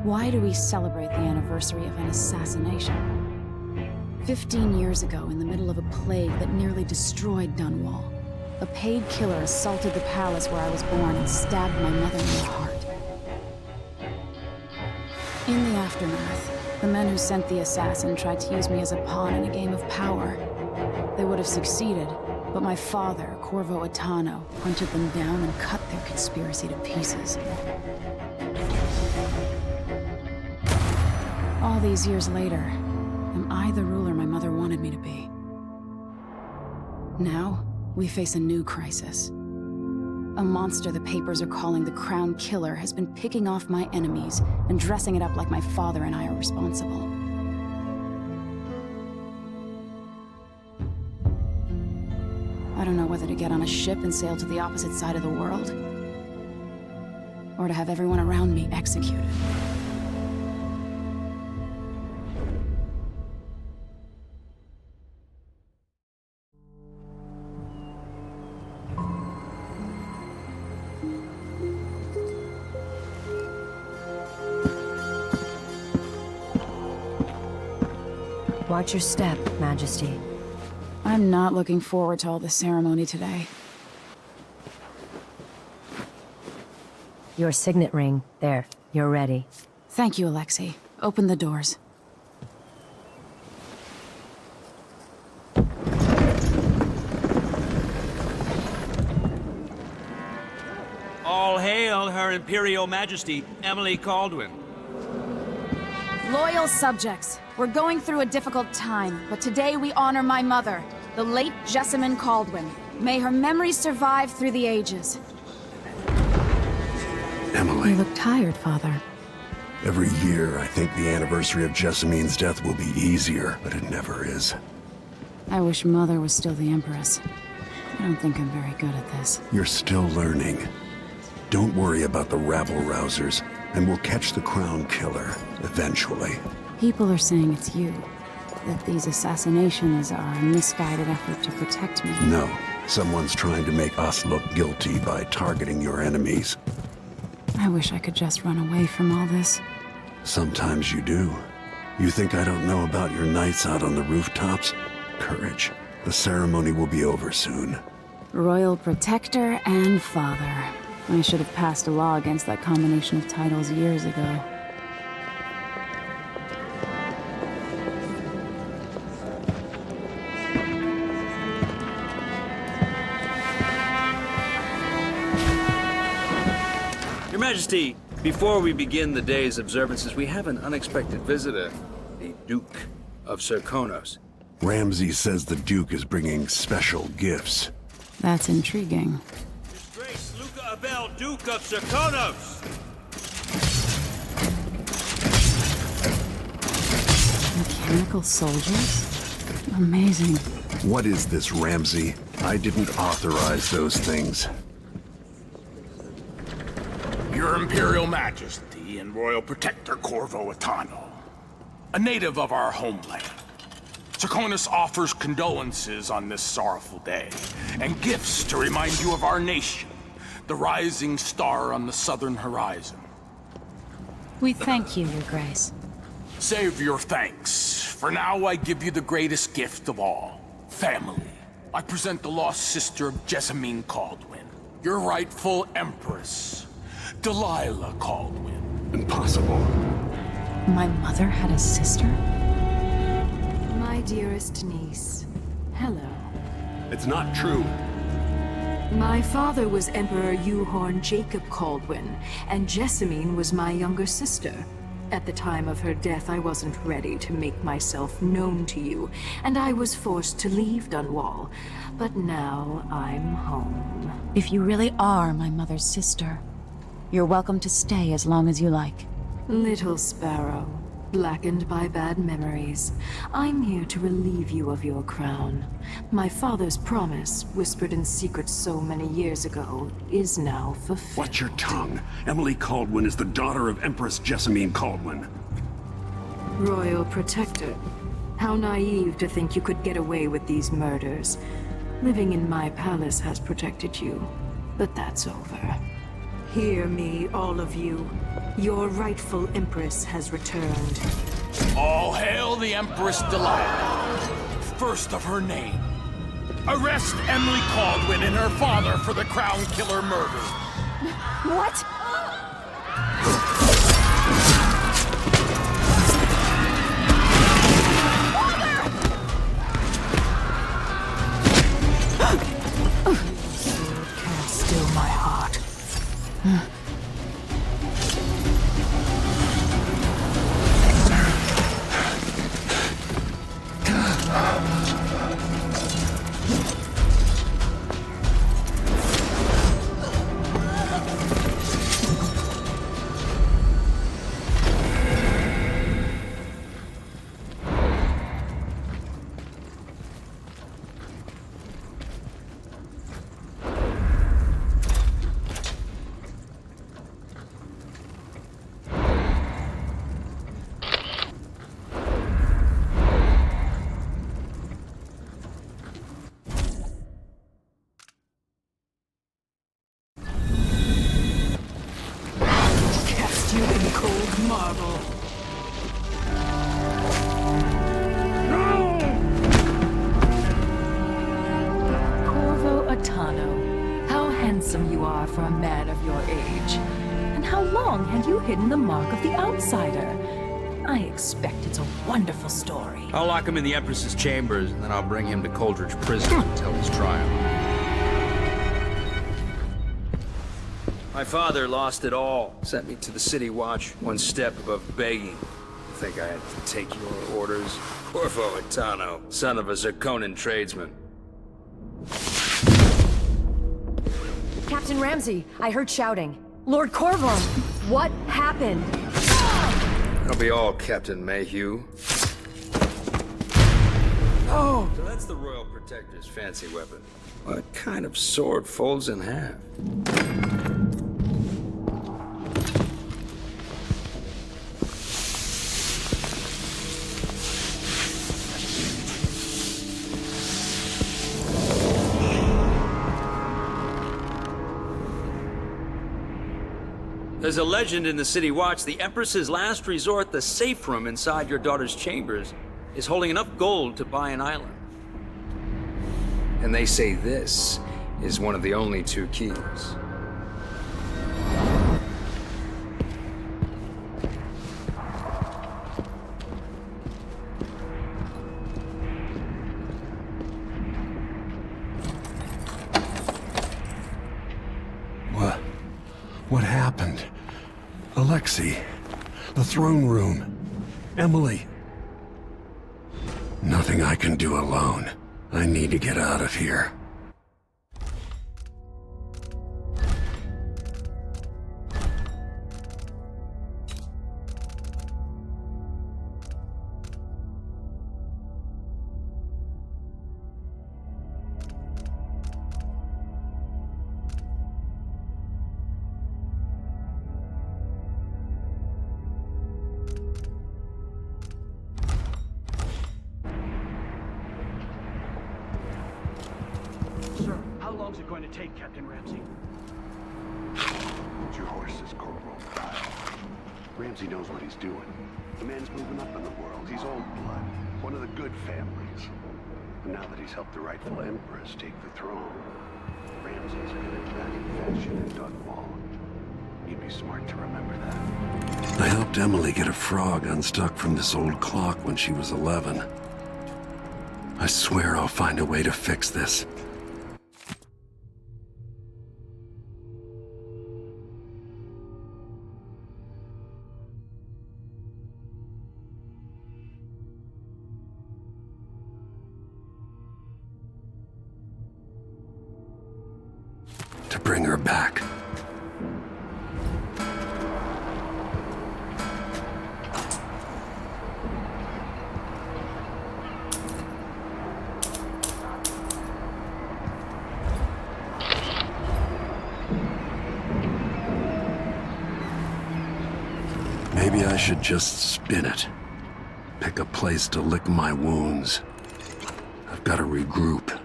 Why do we celebrate the anniversary of an assassination? 15 years ago, in the middle of a plague that nearly destroyed Dunwall, a paid killer assaulted the palace where I was born and stabbed my mother in the heart. In the aftermath, the men who sent the assassin tried to use me as a pawn in a game of power. They would have succeeded, but my father, Corvo Attano, hunted them down and cut their conspiracy to pieces. All these years later, am I the ruler my mother wanted me to be? Now, we face a new crisis. A monster the papers are calling the Crown Killer has been picking off my enemies and dressing it up like my father and I are responsible. I don't know whether to get on a ship and sail to the opposite side of the world, or to have everyone around me executed. Watch your step, Majesty. I'm not looking forward to all the ceremony today. Your signet ring. There. You're ready. Thank you, Alexei. Open the doors. All hail Her Imperial Majesty, Emily Caldwin. Loyal subjects, we're going through a difficult time, but today we honor my mother, the late Jessamine Caldwin. May her memory survive through the ages. Emily. You look tired, Father. Every year, I think the anniversary of Jessamine's death will be easier, but it never is. I wish Mother was still the Empress. I don't think I'm very good at this. You're still learning. Don't worry about the rabble-rousers, and we'll catch the Crown Killer, eventually. People are saying it's you. That these assassinations are a misguided effort to protect me. No. Someone's trying to make us look guilty by targeting your enemies. I wish I could just run away from all this. Sometimes you do. You think I don't know about your nights out on the rooftops? Courage. The ceremony will be over soon. Royal Protector and Father. I should have passed a law against that combination of titles years ago. Your Majesty, before we begin the day's observances, we have an unexpected visitor, the Duke of Serkonos. Ramsay says the Duke is bringing special gifts. That's intriguing. His Grace Luca Abel, Duke of Serkonos! Mechanical soldiers? Amazing. What is this, Ramsay? I didn't authorize those things. Your Imperial Majesty and Royal Protector Corvo Attano, a native of our homeland. Serkonos offers condolences on this sorrowful day, and gifts to remind you of our nation, the rising star on the southern horizon. We thank you, Your Grace. Save your thanks. For now, I give you the greatest gift of all, family. I present the lost sister of Jessamine Caldwin, your rightful Empress, Delilah Caldwin. Impossible. My mother had a sister? My dearest niece, hello. It's not true. My father was Emperor Euhorn Jacob Caldwin, and Jessamine was my younger sister. At the time of her death, I wasn't ready to make myself known to you, and I was forced to leave Dunwall. But now I'm home. If you really are my mother's sister, you're welcome to stay as long as you like. Little sparrow, blackened by bad memories, I'm here to relieve you of your crown. My father's promise, whispered in secret so many years ago, is now fulfilled. Watch your tongue. Emily Caldwin is the daughter of Empress Jessamine Caldwin. Royal Protector, how naive to think you could get away with these murders. Living in my palace has protected you, but that's over. Hear me, all of you. Your rightful Empress has returned. All hail the Empress Delilah, first of her name. Arrest Emily Caldwin and her father for the Crown Killer murder. What? Can't still my heart. Cast you in cold marble. Corvo Atano, how handsome you are for a man of your age. And how long had you hidden the mark of the outsider? I expect it's a wonderful story. I'll lock him in the Empress's chambers, and then I'll bring him to Coldridge Prison until his trial. My father lost it all. Sent me to the City Watch, one step above begging. I think I had to take your orders. Corvo Atano, son of a Zirconan tradesman. Captain Ramsey, I heard shouting. Lord Corvo, what happened? That'll be all, Captain Mayhew. Oh! So that's the Royal Protector's fancy weapon. What kind of sword folds in half? There's a legend in the City Watch, the Empress's last resort, the safe room inside your daughter's chambers, is holding enough gold to buy an island. And they say this is one of the only two keys. What happened? Alexei, the throne room, Emily. Nothing I can do alone. I need to get out of here. Sir, how long is it going to take, Captain Ramsey? Hold your horses, Corporal. Ramsey knows what he's doing. The man's moving up in the world. He's old blood, one of the good families. And now that he's helped the rightful Empress take the throne, Ramsey's gonna back in fashion in Dunwall. You'd be smart to remember that. I helped Emily get a frog unstuck from this old clock when she was 11. I swear I'll find a way to fix this. To bring her back. Maybe I should just spin it. Pick a place to lick my wounds. I've got to regroup.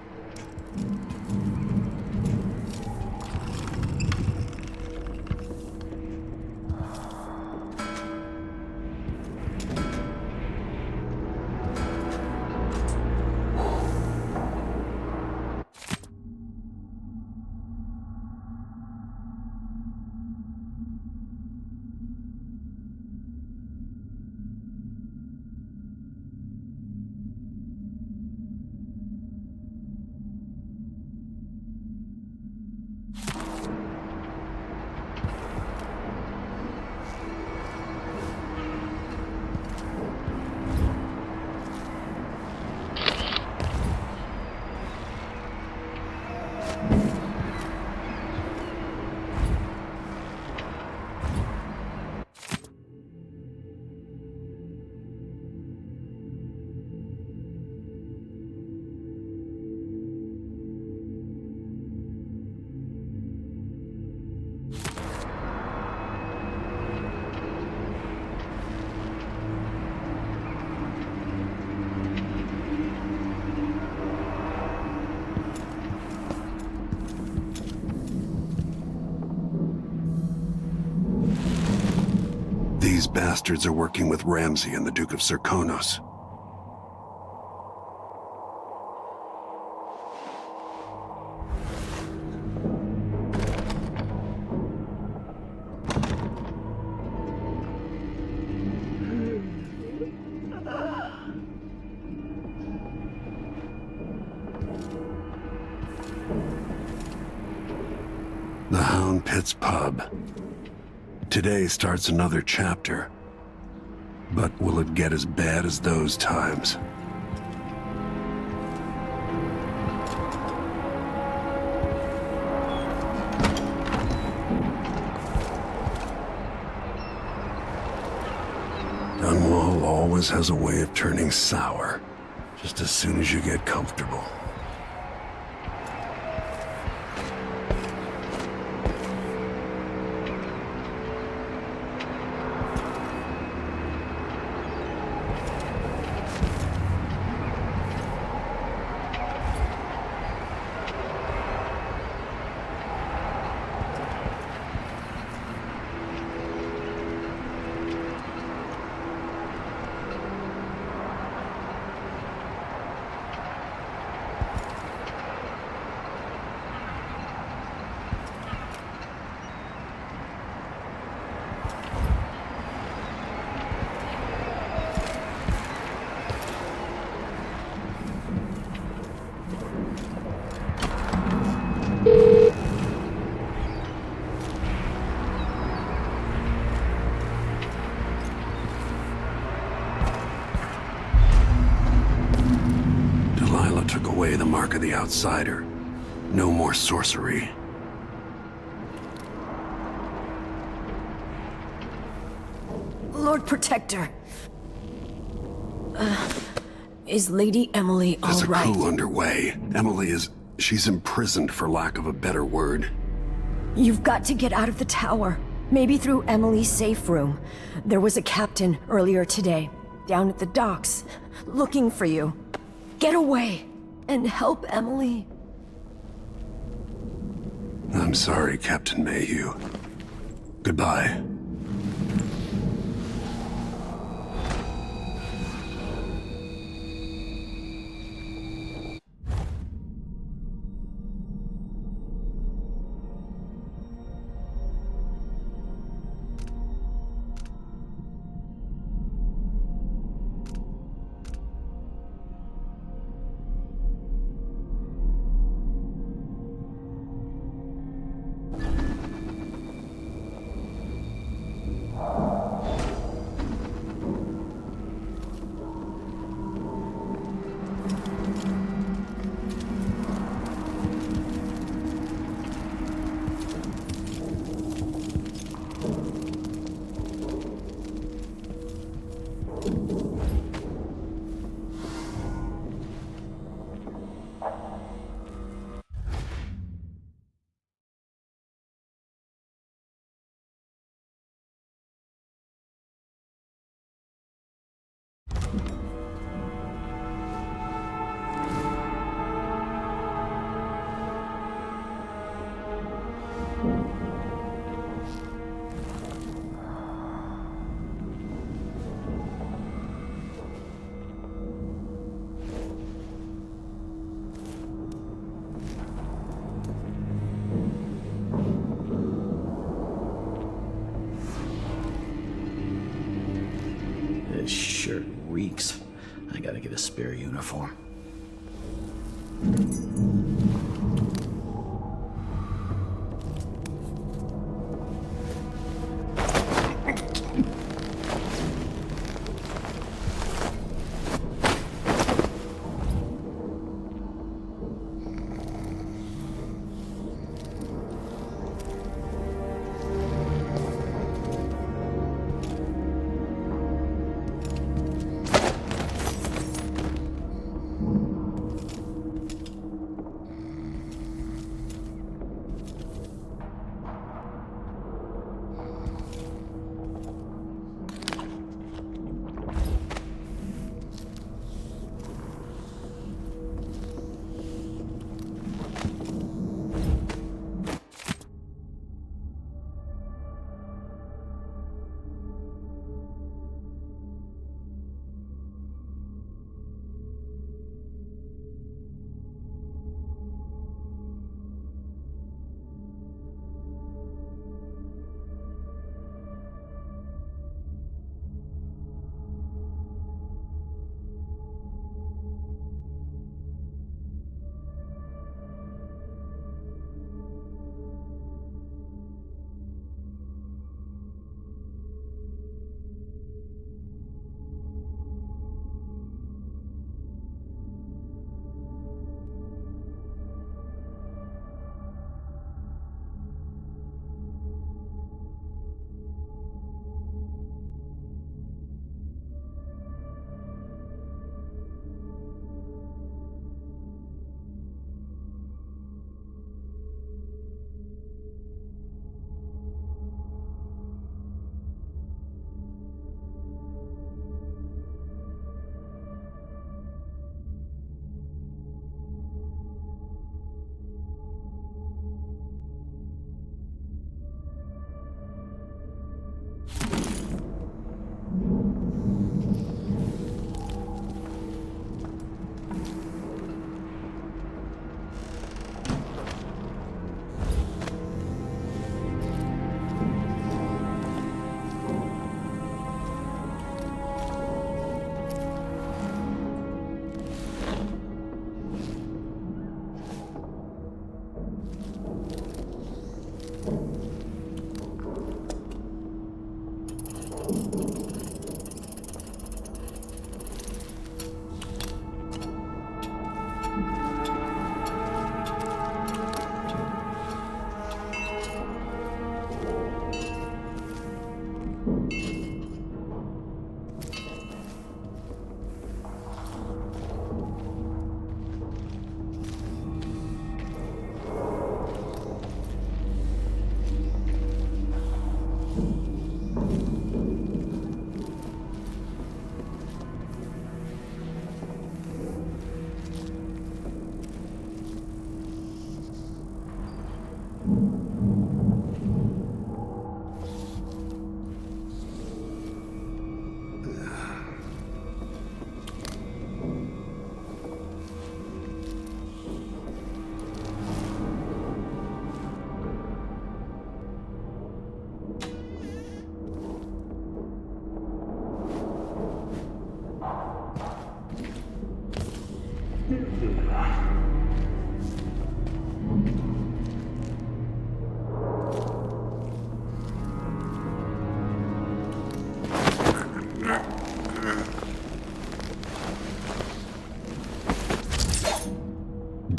These bastards are working with Ramsey and the Duke of Serkonos. The Hound Pits Pub. Today starts another chapter. But will it get as bad as those times? Dunwall always has a way of turning sour, just as soon as you get comfortable. Took away the mark of the outsider. No more sorcery. Lord Protector. Is Lady Emily all right? There's a coup underway. She's imprisoned for lack of a better word. You've got to get out of the tower. Maybe through Emily's safe room. There was a captain earlier today, down at the docks, looking for you. Get away and help Emily. I'm sorry, Captain Mayhew. Goodbye. This shirt reeks. I gotta get a spare uniform.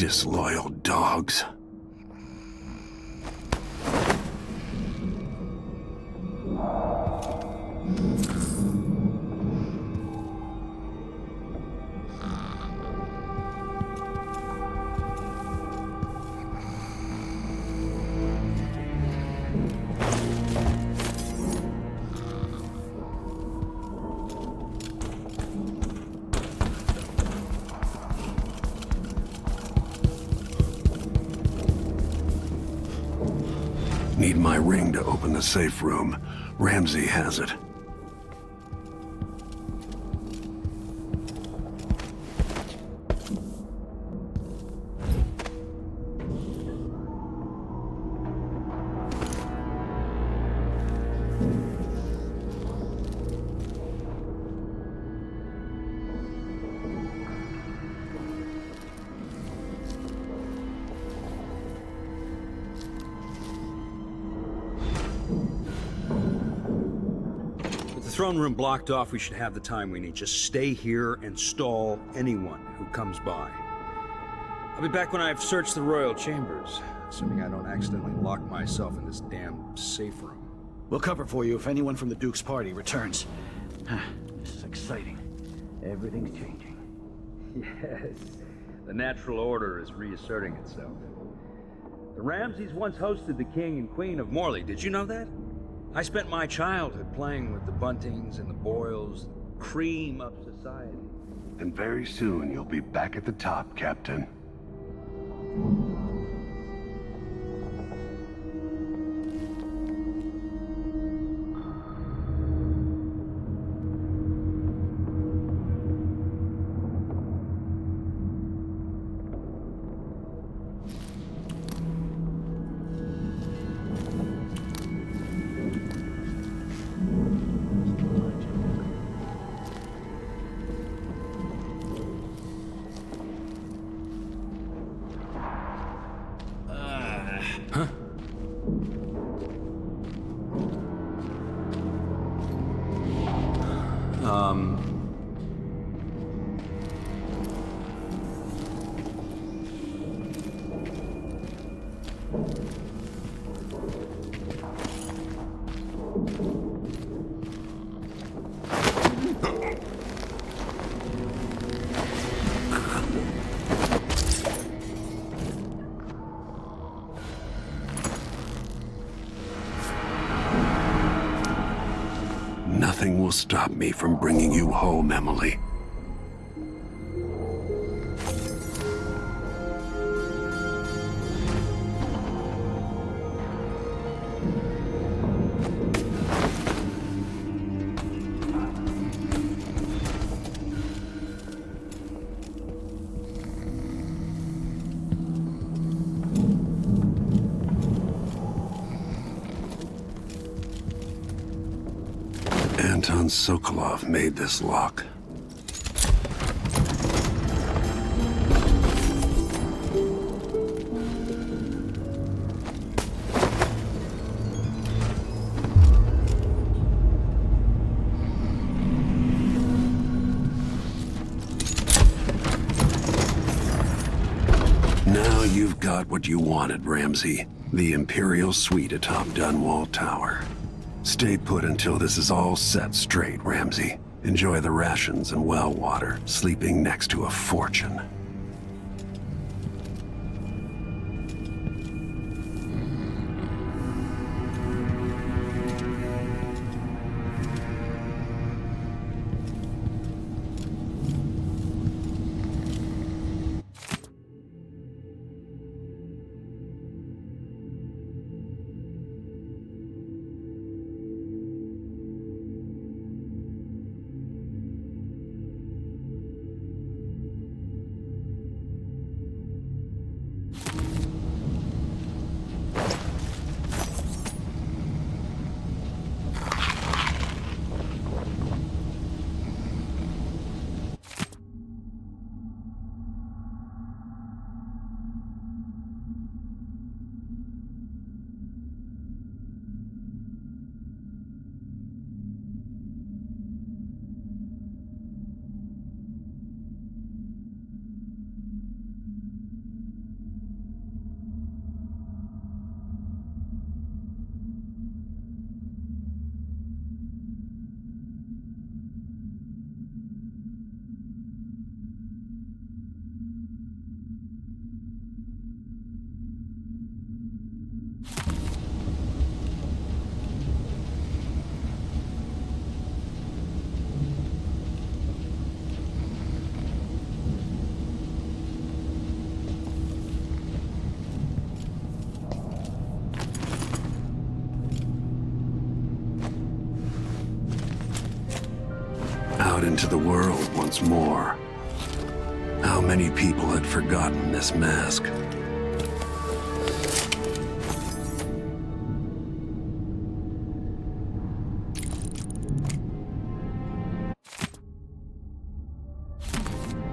Disloyal dogs. Need my ring to open the safe room. Ramsey has it. Throne room blocked off, we should have the time we need. Just stay here and stall anyone who comes by. I'll be back when I've searched the royal chambers, assuming I don't accidentally lock myself in this damn safe room. We'll cover for you if anyone from the Duke's party returns. This is exciting. Everything's changing. Yes, the natural order is reasserting itself. The Ramseys once hosted the king and queen of Morley. Did you know that? I spent my childhood playing with the Buntings and the Boyles, the cream of society. And very soon you'll be back at the top, Captain. Nothing will stop me from bringing you home, Emily. Anton Sokolov made this lock. Now you've got what you wanted, Ramsey. The Imperial Suite atop Dunwall Tower. Stay put until this is all set straight, Ramsey. Enjoy the rations and well water, sleeping next to a fortune. into the world once more. How many people had forgotten this mask?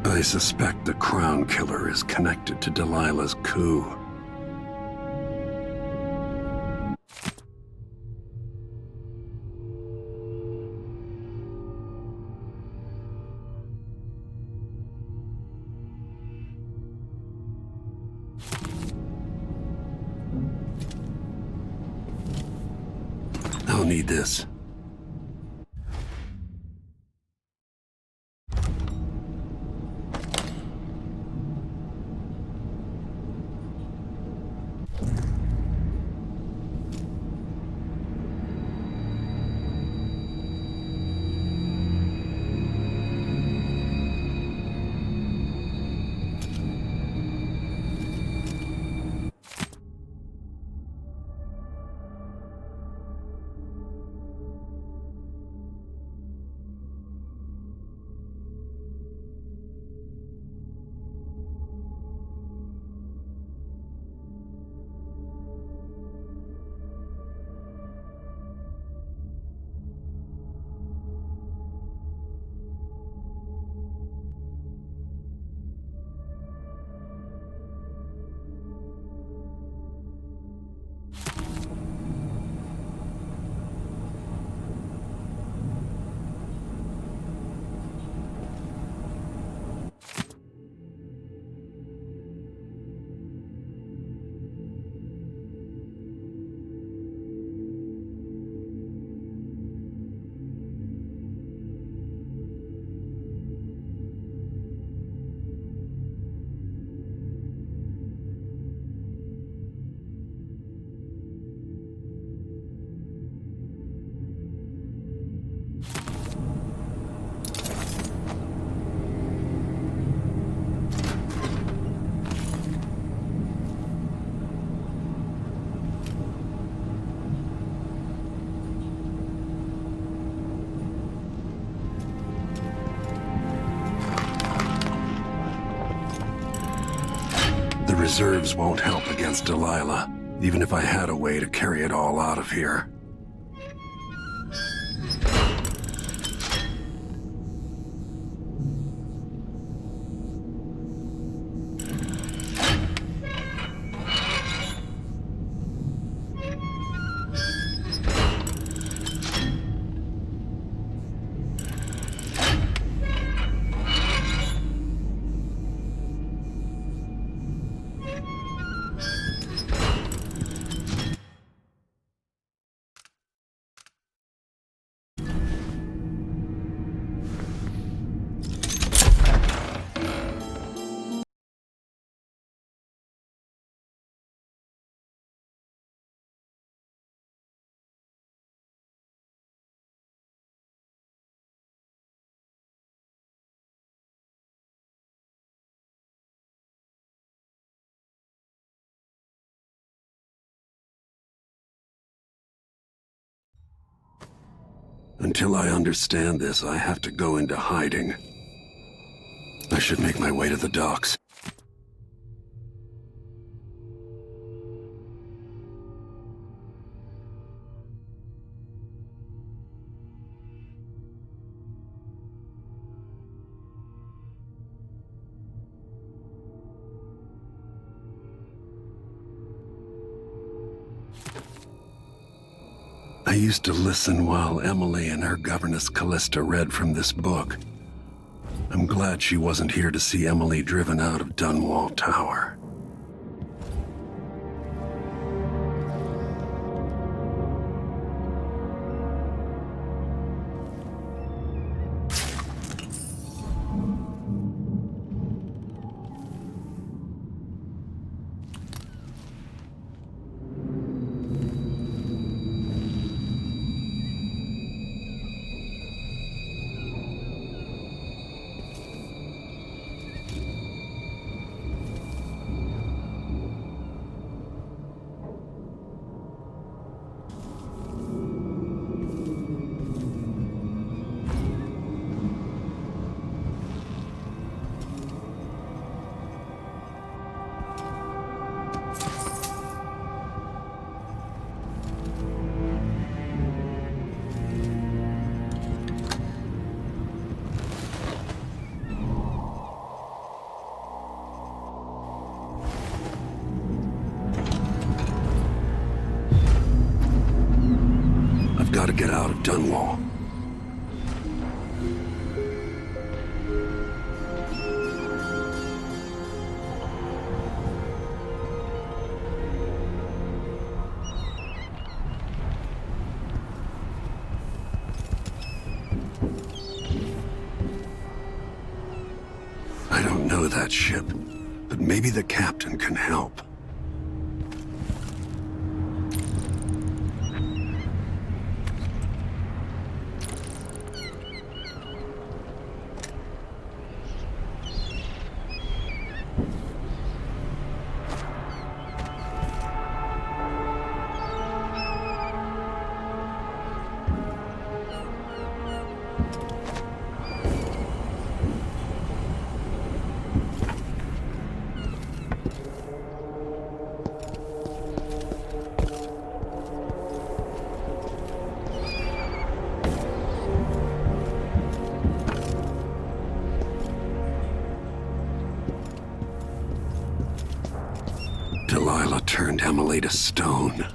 I suspect the Crown Killer is connected to Delilah's coup. I'll need this. The reserves won't help against Delilah, even if I had a way to carry it all out of here. Until I understand this, I have to go into hiding. I should make my way to the docks. I used to listen while Emily and her governess Callista read from this book. I'm glad she wasn't here to see Emily driven out of Dunwall Tower. gotta get out of Dunwall. I don't know that ship, but maybe the captain can help. Delilah turned Emily to stone.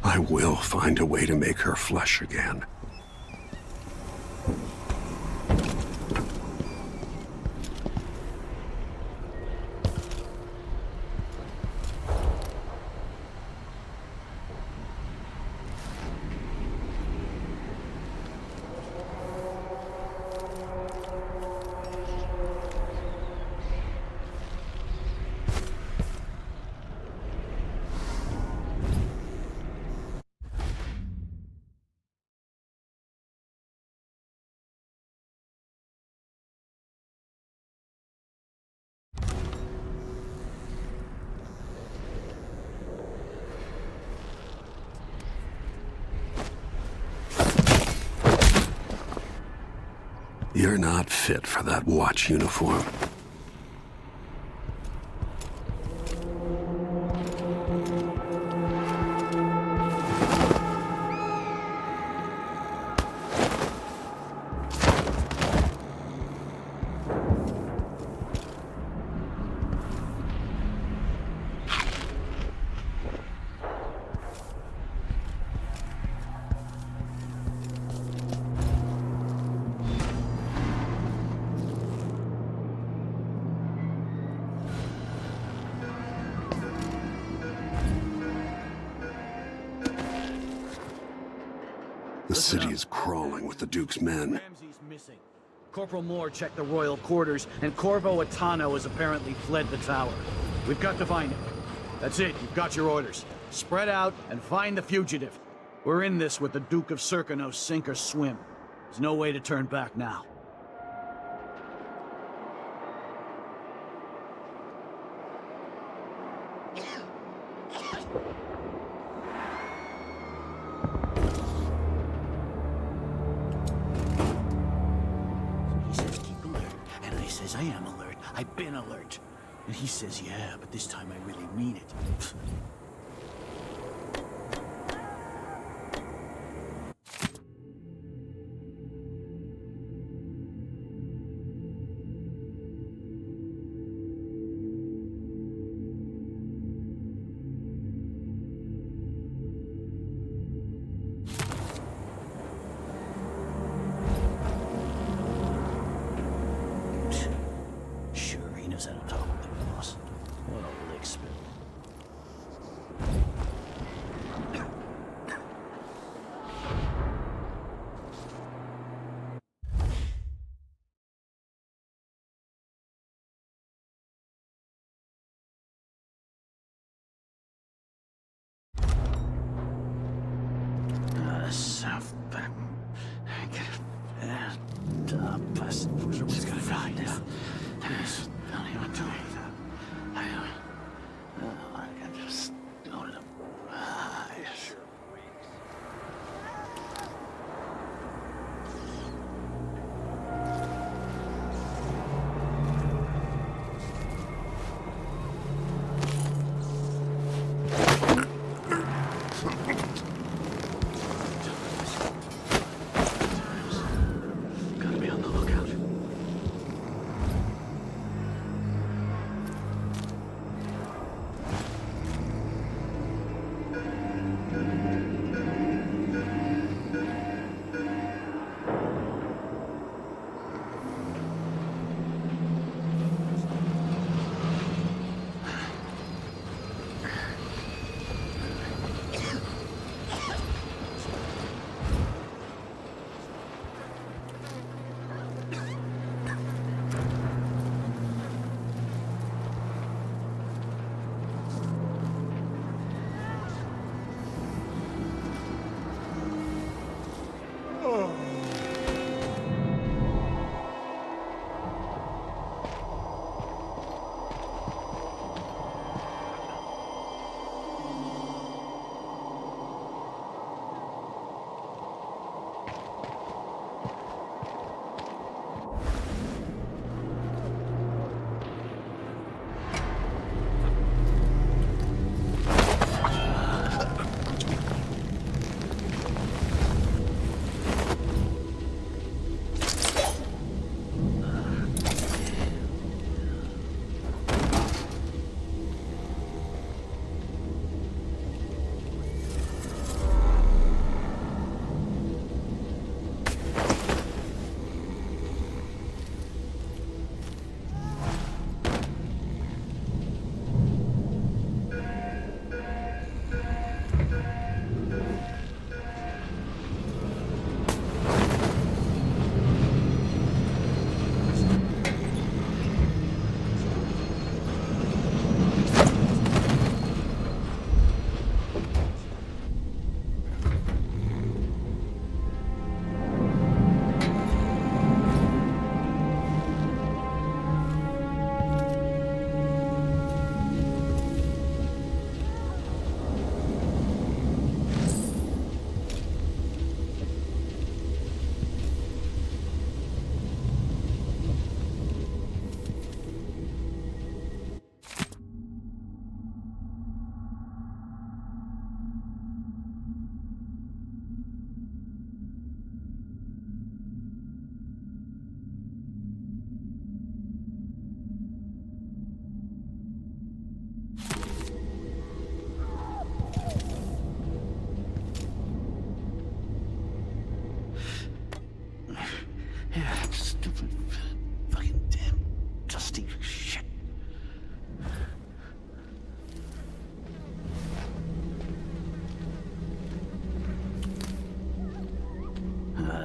I will find a way to make her flesh again. You're not fit for that watch uniform. The city is crawling with the Duke's men. Ramsey's missing. Corporal Moore checked the royal quarters, and Corvo Atano has apparently fled the tower. We've got to find him. That's it, you've got your orders. Spread out and find the fugitive. We're in this with the Duke of Serkino, sink or swim. There's no way to turn back now. I am alert. I've been alert. And he says, yeah, but this time I really mean it. What's gonna find this? Don't even do that. I can just go to the... Sure.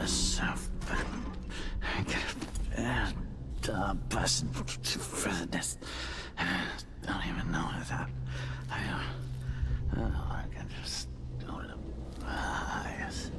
myself. Person for this. Don't even know that. I can just go to the highest.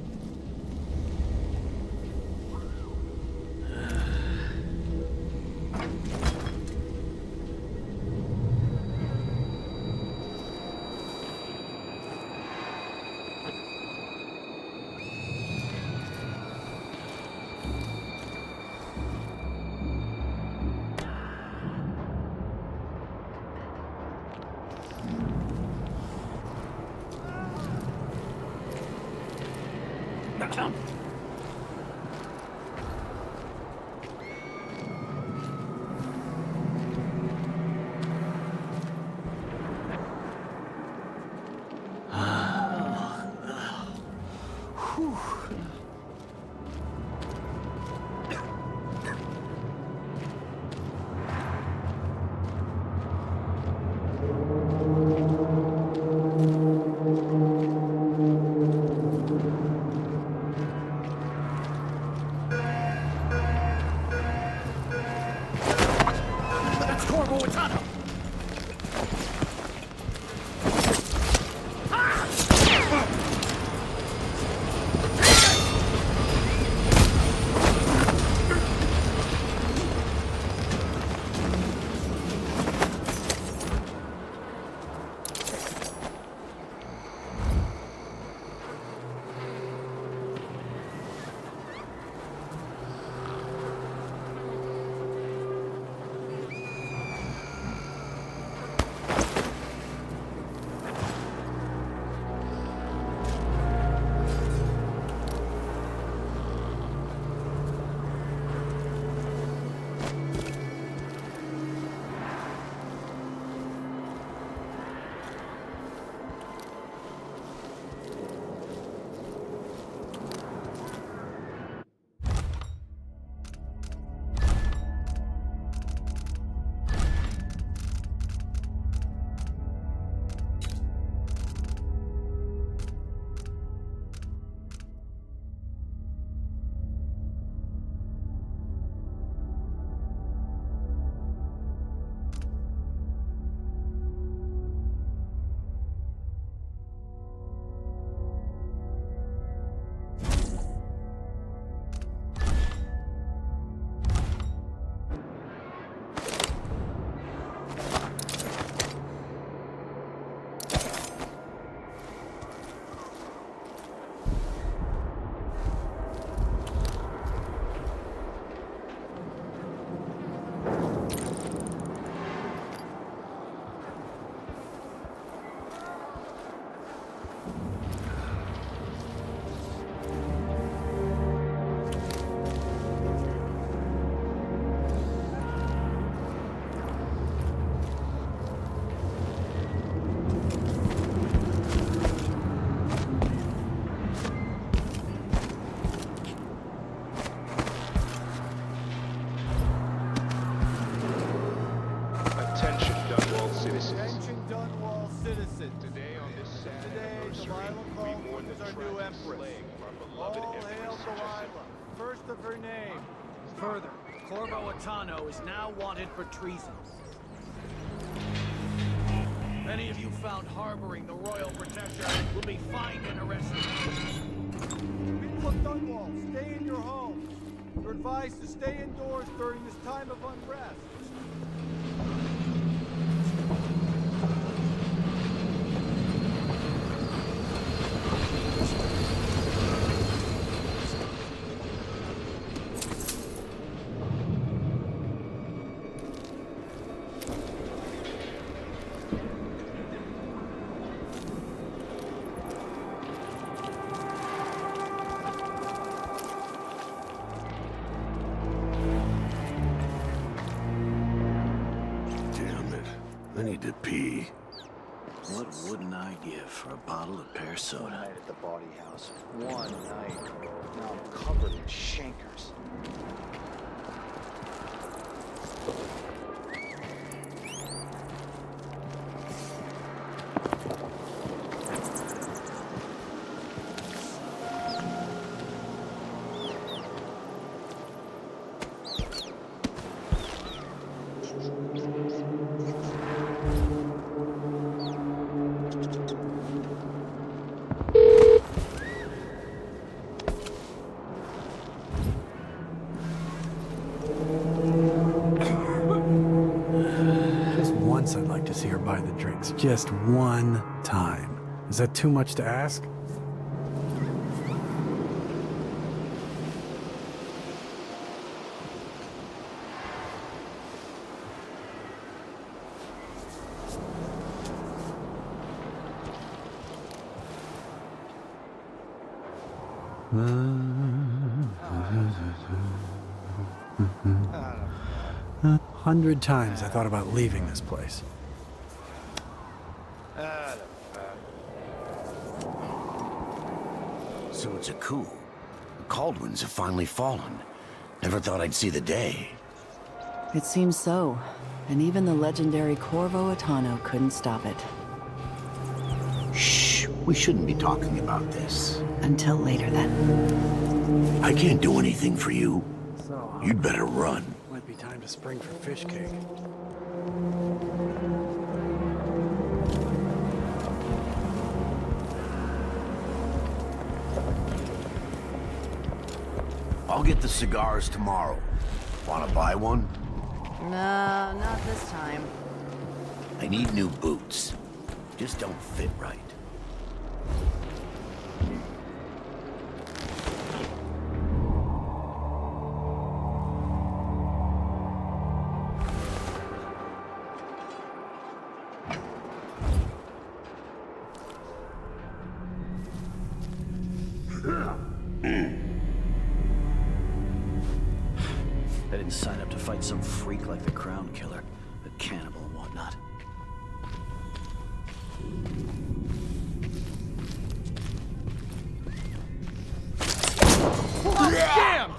Further, Corvo Attano is now wanted for treason. Any of you found harboring the Royal Protector will be fined and arrested. People of Dunwall, stay in your homes. You're advised to stay indoors during this time of unrest. I need to pee. What wouldn't I give for a bottle of pear One soda? night at the body house. One night. Now I'm covered in chancres. try the drinks. Just one time. Is that too much to ask? Hundred times I thought about leaving this place. So it's a coup. The Caldwins have finally fallen. Never thought I'd see the day. It seems so. And even the legendary Corvo Attano couldn't stop it. Shh, we shouldn't be talking about this. Until later, then. I can't do anything for you. So, You'd better run. might be time to spring for fish cake. I'll get the cigars tomorrow. Wanna buy one? No, not this time. I need new boots. Just don't fit right. I didn't sign up to fight some freak like the Crown Killer, a cannibal and whatnot. Damn!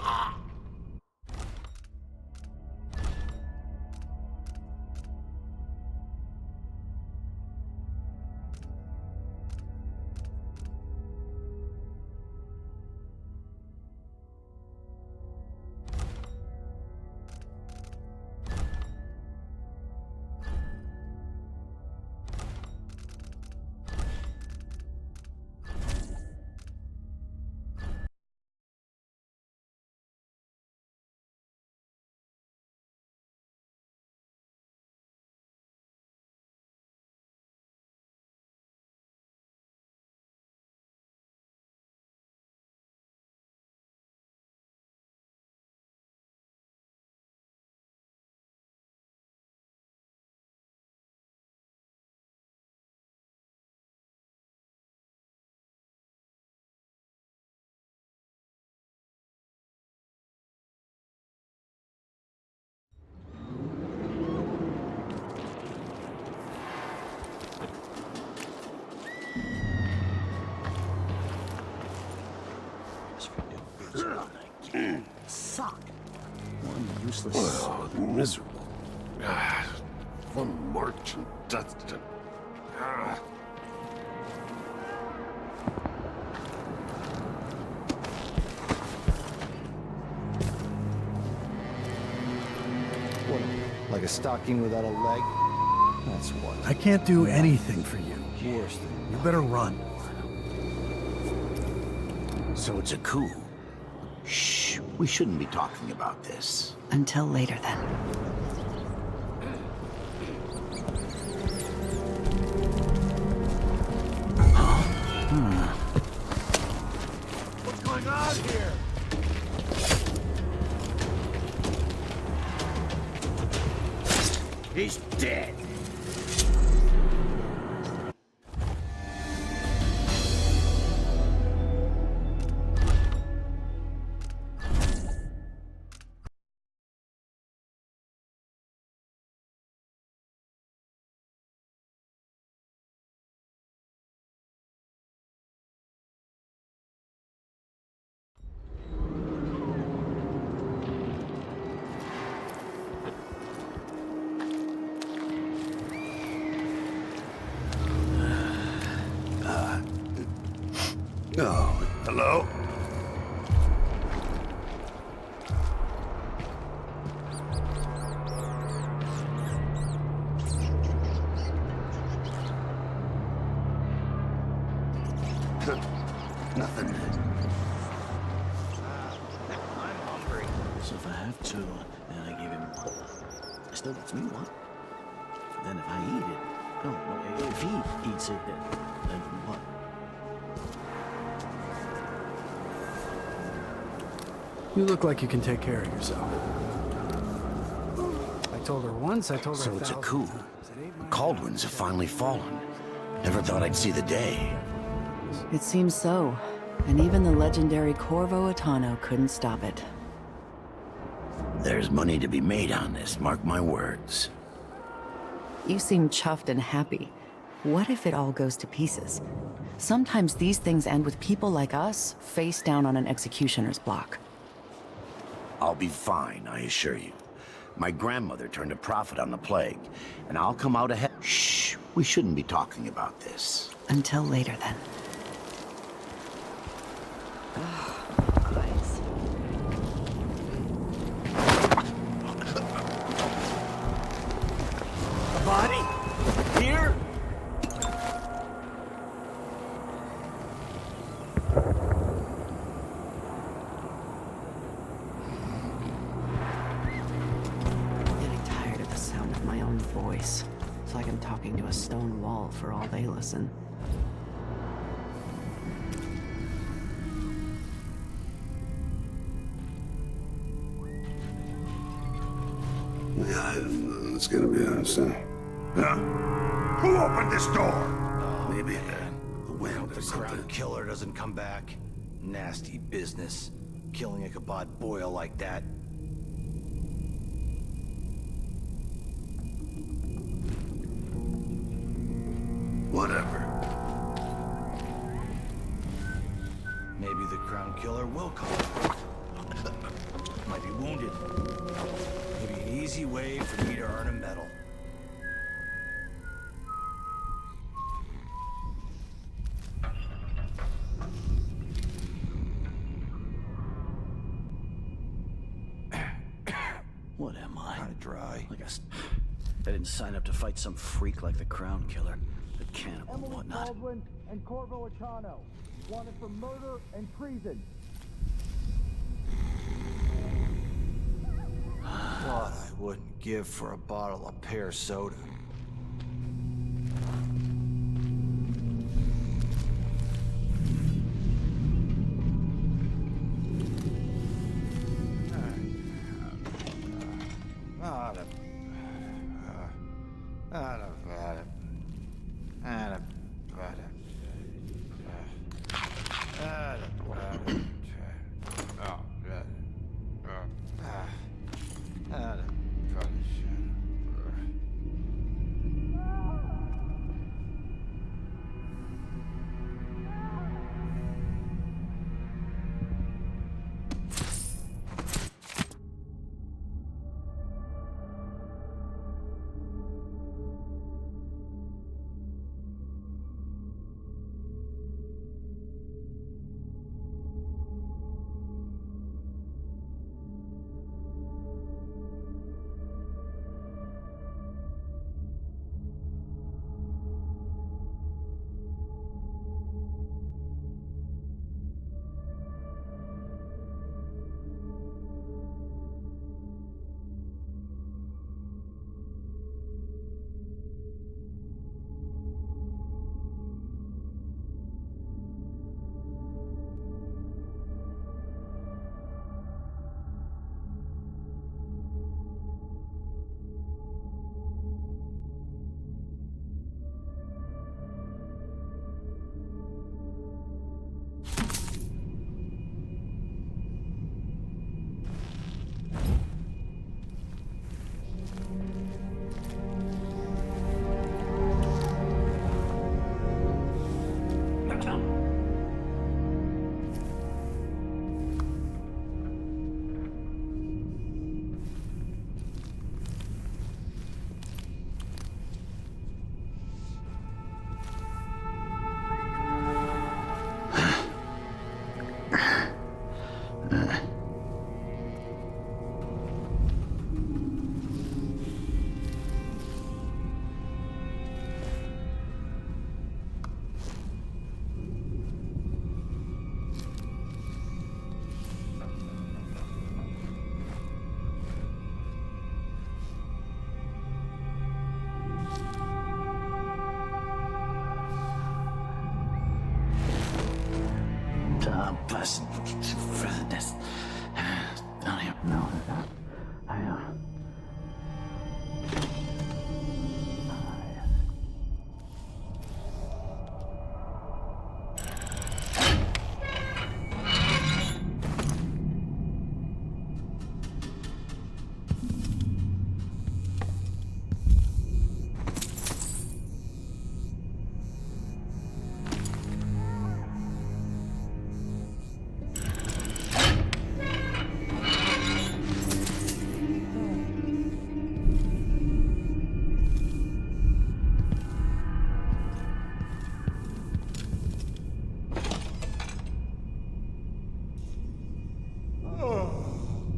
Sock. One useless. Oh, miserable. One march and dust. What? Like a stocking without a leg? That's what. I can't do anything for you. Worse than You better run. So it's a coup. Shh, we shouldn't be talking about this. Until later, then. What's going on here? He's dead. Oh, hello? Nothing. I'm hungry. So if I have two, and I give him one, it still gets me one. Then if I eat it, No, if he eats it, then what? You look like you can take care of yourself. I told her once, I told her So it's a 1,000 coup. times. It ain't The my Caldwins have finally fallen. Never thought I'd see the day. It seems so. And even the legendary Corvo Attano couldn't stop it. There's money to be made on this, mark my words. You seem chuffed and happy. What if it all goes to pieces? Sometimes these things end with people like us face down on an executioner's block. I'll be fine, I assure you. My grandmother turned a profit on the plague, and I'll come out ahead. Shh, we shouldn't be talking about this. Until later, then. Eyes. A body? Here? I'm getting tired of the sound of my own voice. It's like I'm talking to a stone wall for all they listen. Yeah, it's gonna be interesting. Huh? Who opened this door? Maybe the wind or The something. crown killer doesn't come back. Nasty business. Killing Ichabod Boyle like that. Whatever. Maybe the crown killer will come back. Might be wounded. Maybe an easy way for me to earn a medal. What am I? Kinda dry. Like I didn't sign up to fight some freak like the crown killer. The cannibal and Emily whatnot. Baldwin and Corvo Attano, wanted for murder and treason. What I wouldn't give for a bottle of pear soda. Person for this. I don't even know.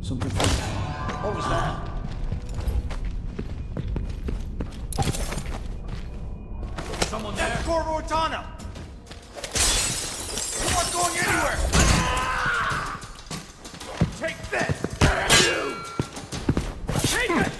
Something. What was that? Someone there? That's Corvo Atano! You're not going anywhere! Take this! You! Take it!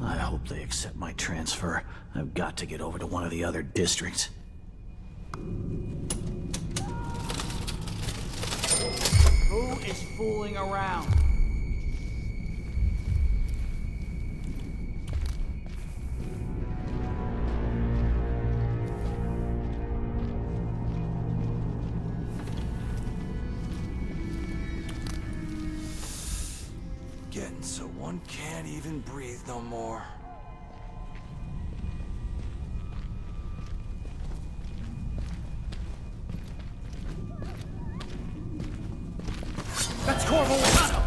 I hope they accept my transfer. I've got to get over to one of the other districts. Who is fooling around? Getting so one can't even breathe no more. That's Corvo Atano!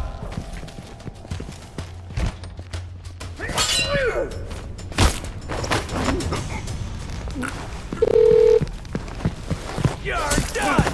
You're done!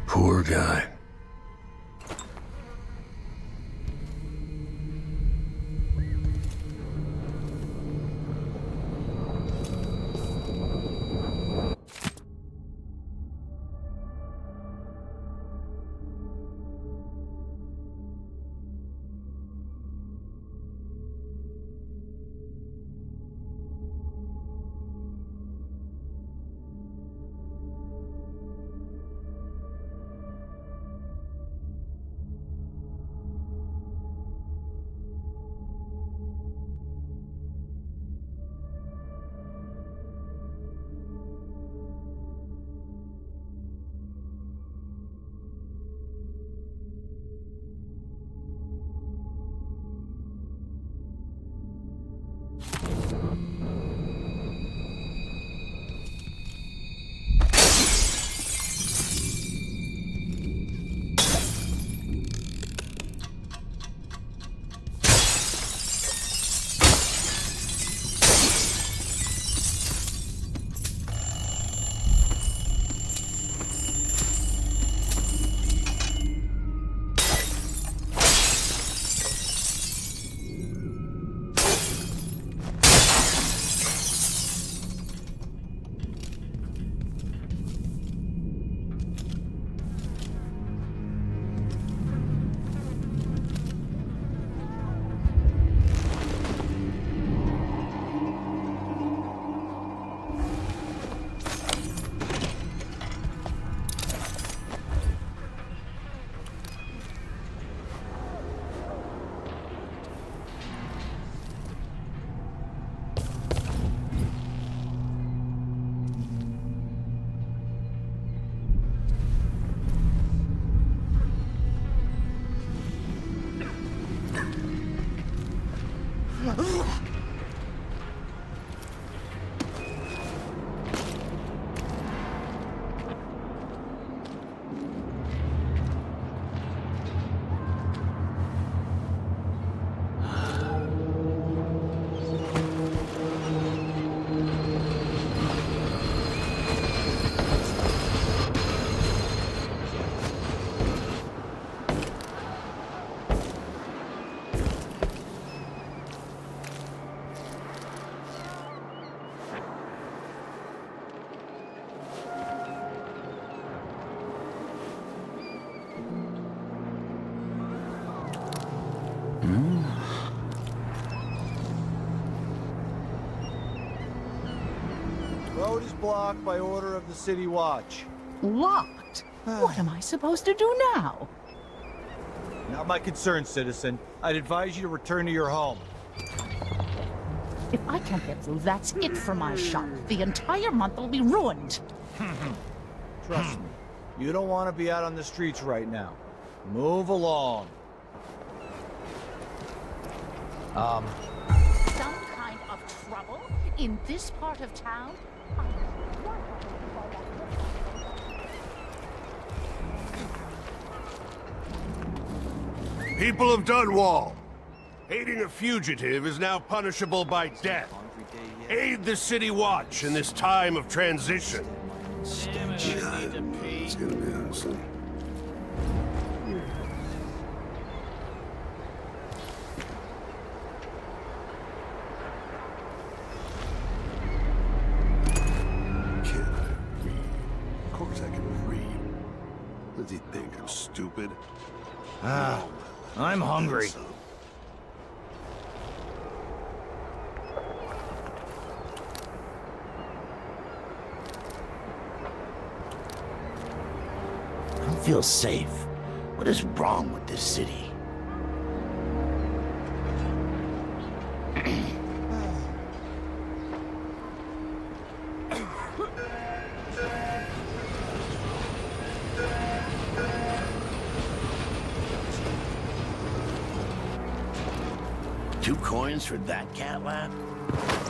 Poor guy. block by order of the City Watch. Locked? What am I supposed to do now? Not my concern, citizen. I'd advise you to return to your home. If I can't get through, that's it for my shop. The entire month will be ruined. Trust me, you don't want to be out on the streets right now. Move along. Some kind of trouble in this part of town? People of Dunwall, aiding a fugitive is now punishable by death. Aid the City Watch in this time of transition. It's gonna be awesome. Can I read? Of course I can read. Does he think I'm stupid? I'm hungry. I don't feel safe. What is wrong with this city? Two coins for that cat lap?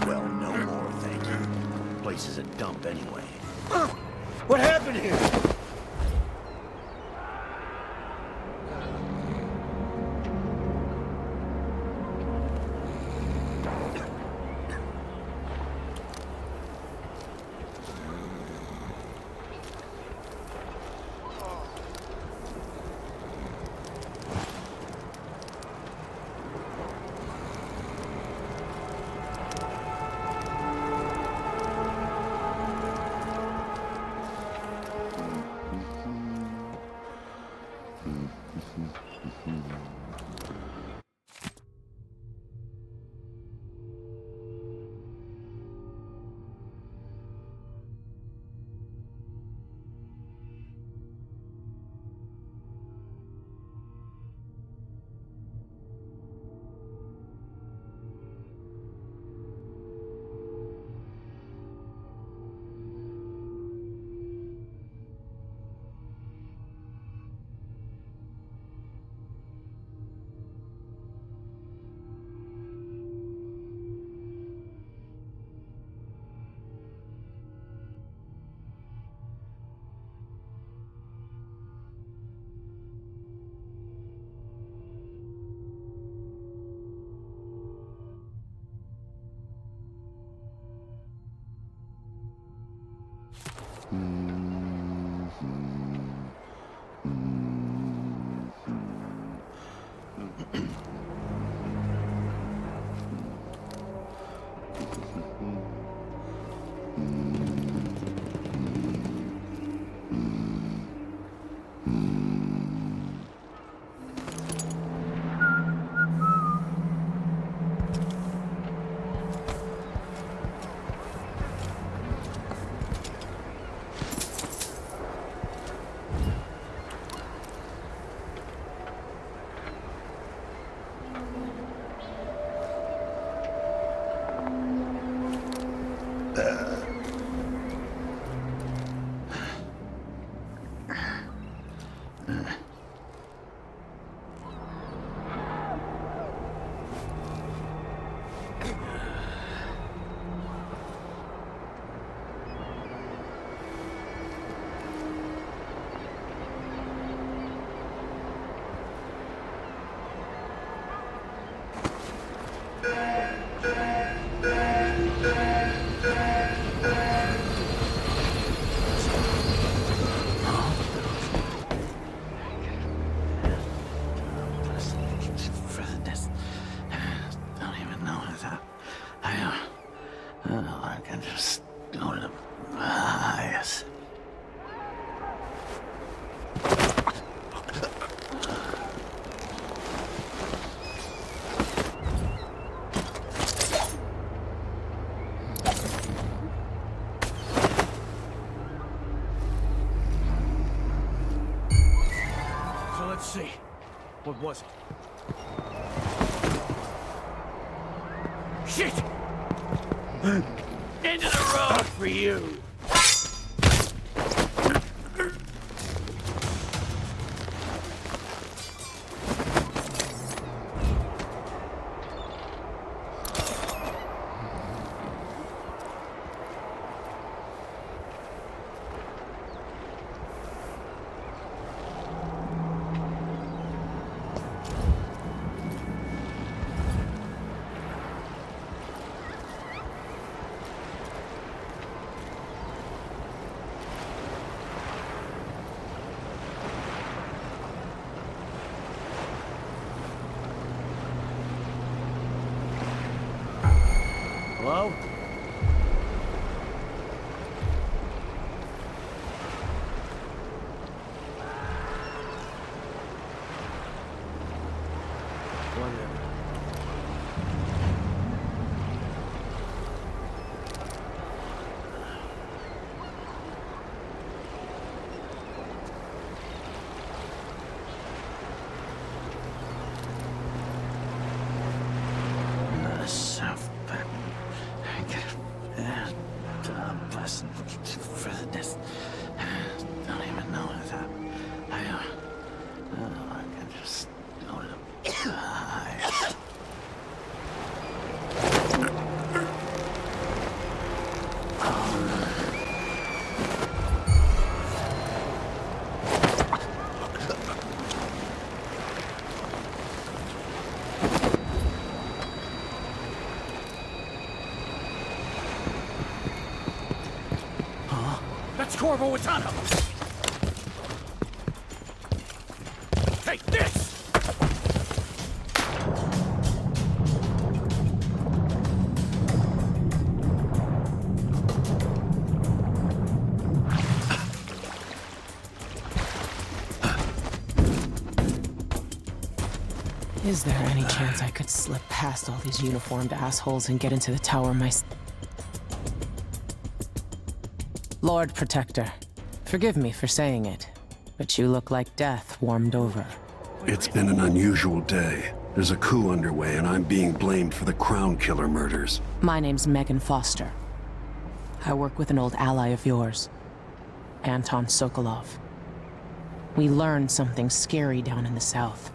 Well, no more, thank you. Place is a dump anyway. What happened here? Let's see. What was it? Shit! Into the road for you! Hello? That's Corvo Atano! Take this! Is there any chance I could slip past all these uniformed assholes and get into the tower Lord Protector, forgive me for saying it, but you look like death warmed over. It's been an unusual day. There's a coup underway and I'm being blamed for the Crown Killer murders. My name's Megan Foster. I work with an old ally of yours, Anton Sokolov. We learned something scary down in the south,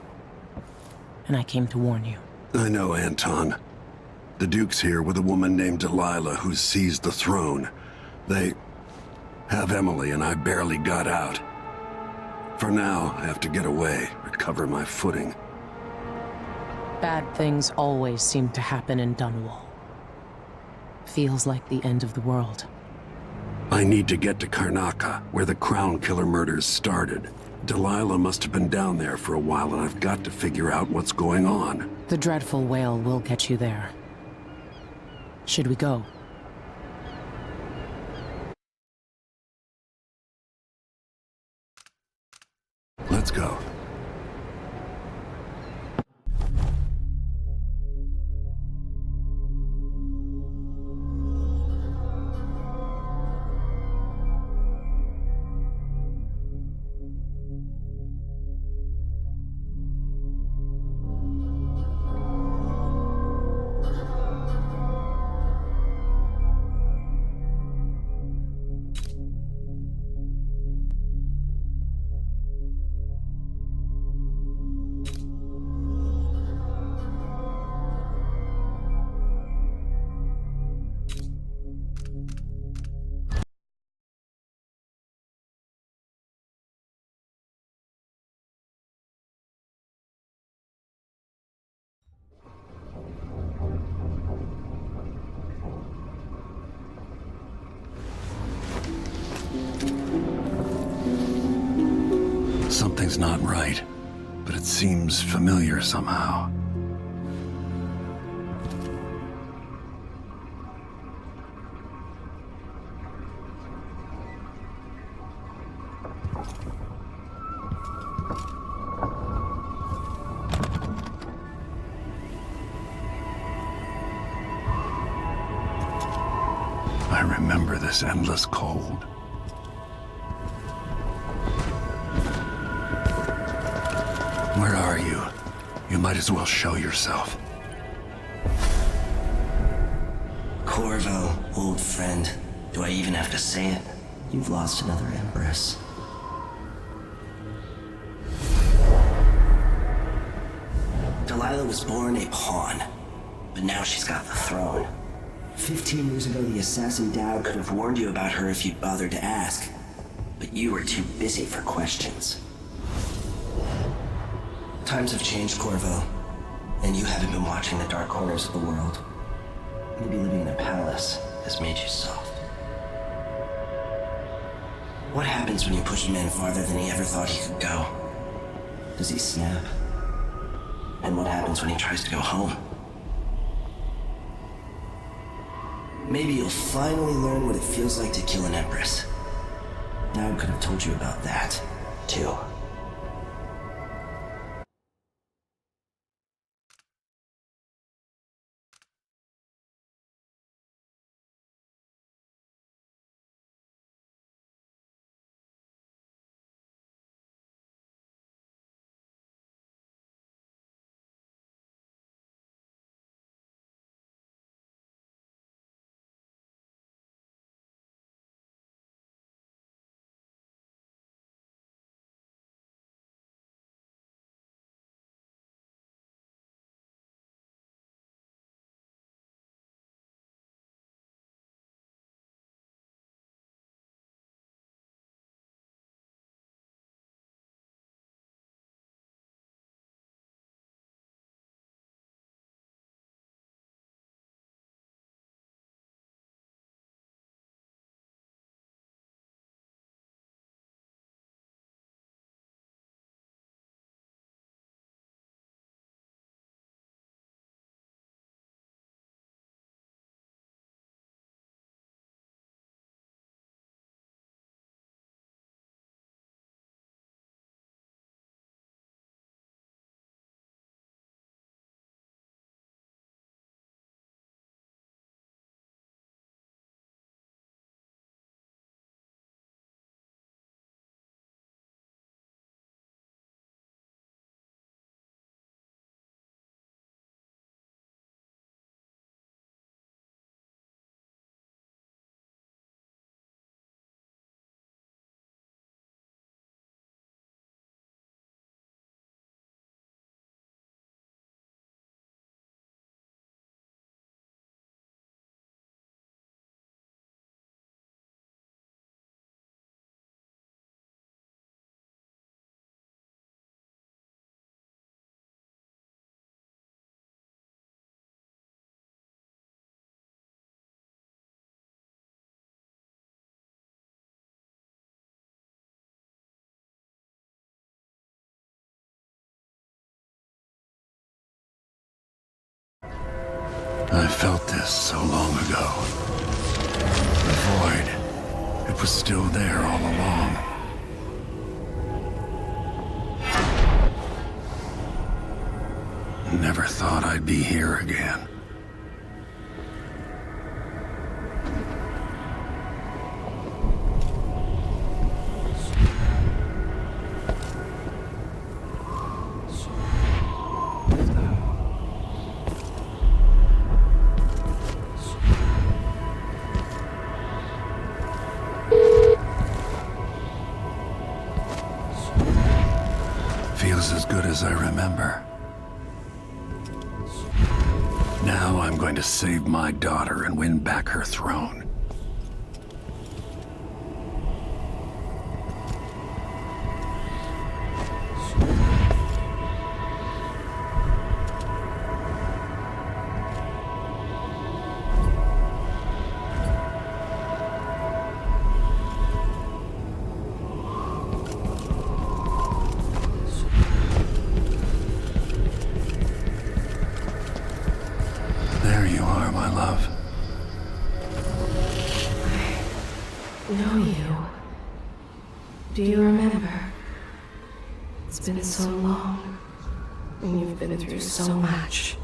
and I came to warn you. I know, Anton. The Duke's here with a woman named Delilah who's seized the throne. They have Emily and I barely got out. For now, I have to get away, recover my footing. Bad things always seem to happen in Dunwall. Feels like the end of the world. I need to get to Karnaca, where the Crown Killer murders started. Delilah must have been down there for a while, and I've got to figure out what's going on. The dreadful whale will get you there. Should we go? Let's go. Something's not right, but it seems familiar somehow. I remember this endless cold. Where are you? You might as well show yourself. Corvo, old friend. Do I even have to say it? You've lost another Empress. Delilah was born a pawn, but now she's got the throne. 15 years ago, the assassin Dowd could have warned you about her if you'd bothered to ask, but you were too busy for questions. Times have changed, Corvo, and you haven't been watching the dark corners of the world. Maybe living in a palace has made you soft. What happens when you push a man farther than he ever thought he could go? Does he snap? And what happens when he tries to go home? Maybe you'll finally learn what it feels like to kill an Empress. Dowd could have told you about that, too. I felt this so long ago. The void. It was still there all along. Never thought I'd be here again. Feels as good as I remember. Now I'm going to save my daughter and win back her throne. There you are, my love. I know you. Do you remember? It's been so long, and you've been through so much.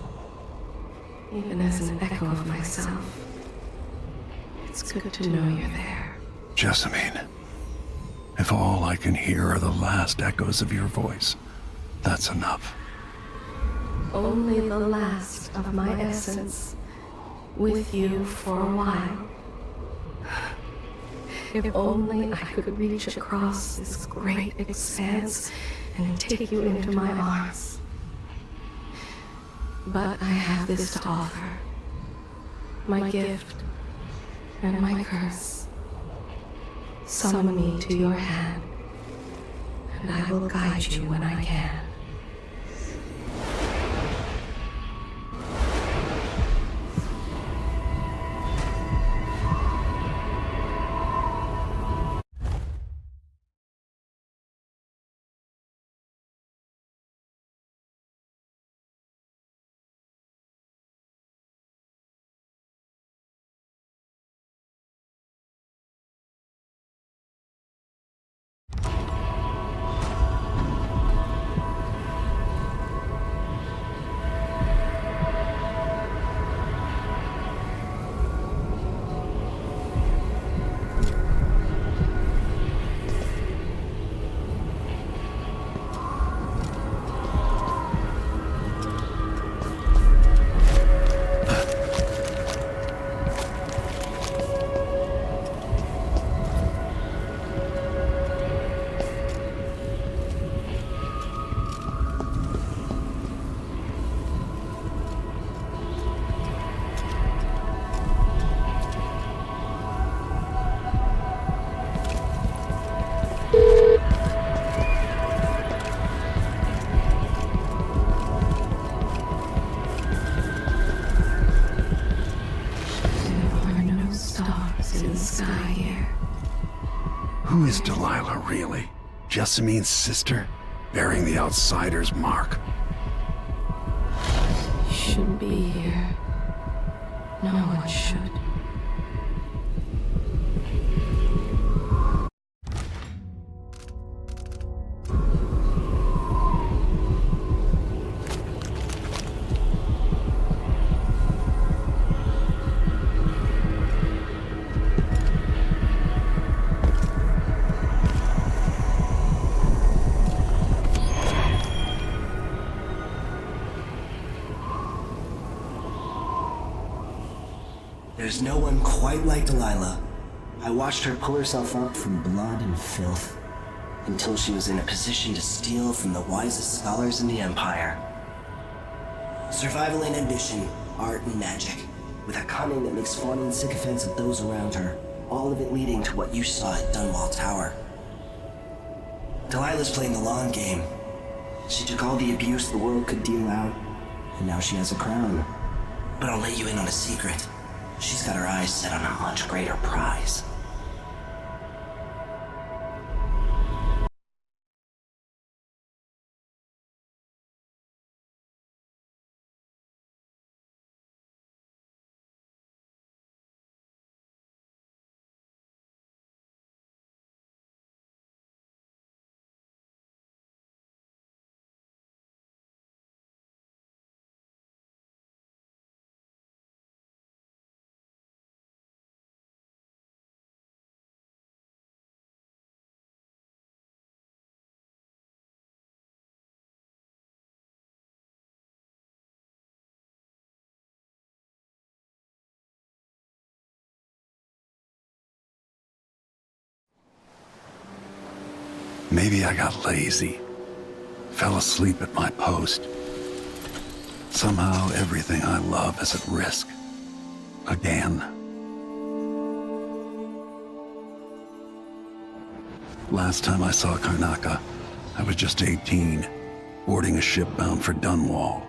Even as an echo of myself, it's good to know you're there. Jessamine, if all I can hear are the last echoes of your voice, That's enough. Only the last of my essence, with you for a while. If only I could reach across this great expanse and take you into my arms. But I have this to offer. My gift and my curse. Summon me to your hand, and I will guide you when I can. Who is Delilah, really? Jessamine's sister? Bearing the outsider's mark? You shouldn't be here. No one should. There's no one quite like Delilah. I watched her pull herself up from blood and filth until she was in a position to steal from the wisest scholars in the Empire. Survival and ambition, art and magic, with a cunning that makes fawning sycophants of those around her, all of it leading to what you saw at Dunwall Tower. Delilah's playing the long game. She took all the abuse the world could deal out, and now she has a crown. But I'll let you in on a secret. She's got her eyes set on a much greater prize. Maybe I got lazy. Fell asleep at my post. Somehow everything I love is at risk. Again. Last time I saw Karnaca, I was just 18, boarding a ship bound for Dunwall.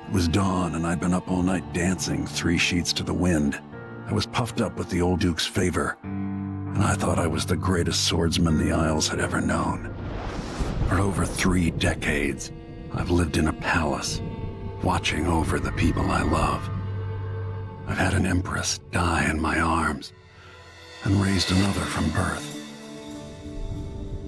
It was dawn and I'd been up all night dancing 3 sheets to the wind. I was puffed up with the old Duke's favor, and I thought I was the greatest swordsman the Isles had ever known. For over 3 decades, I've lived in a palace, watching over the people I love. I've had an empress die in my arms, and raised another from birth.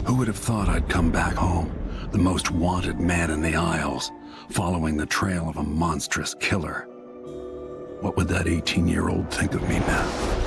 Who would have thought I'd come back home, the most wanted man in the Isles, following the trail of a monstrous killer? What would that 18-year-old think of me now?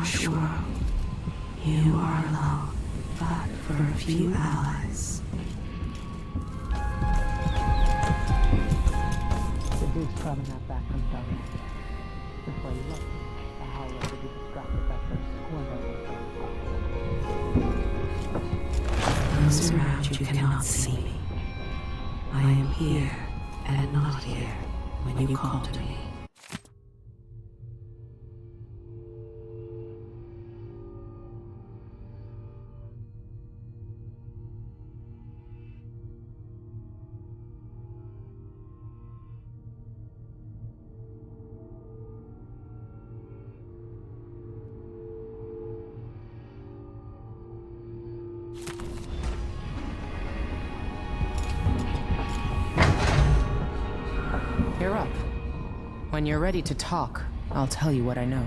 harsh world, you are alone, but for a few allies. The dude's probably not back from Dublin. Before he left, the Howler would be distracted by first Those around you cannot see me. I am here and not here when you call to me. You're up. When you're ready to talk, I'll tell you what I know.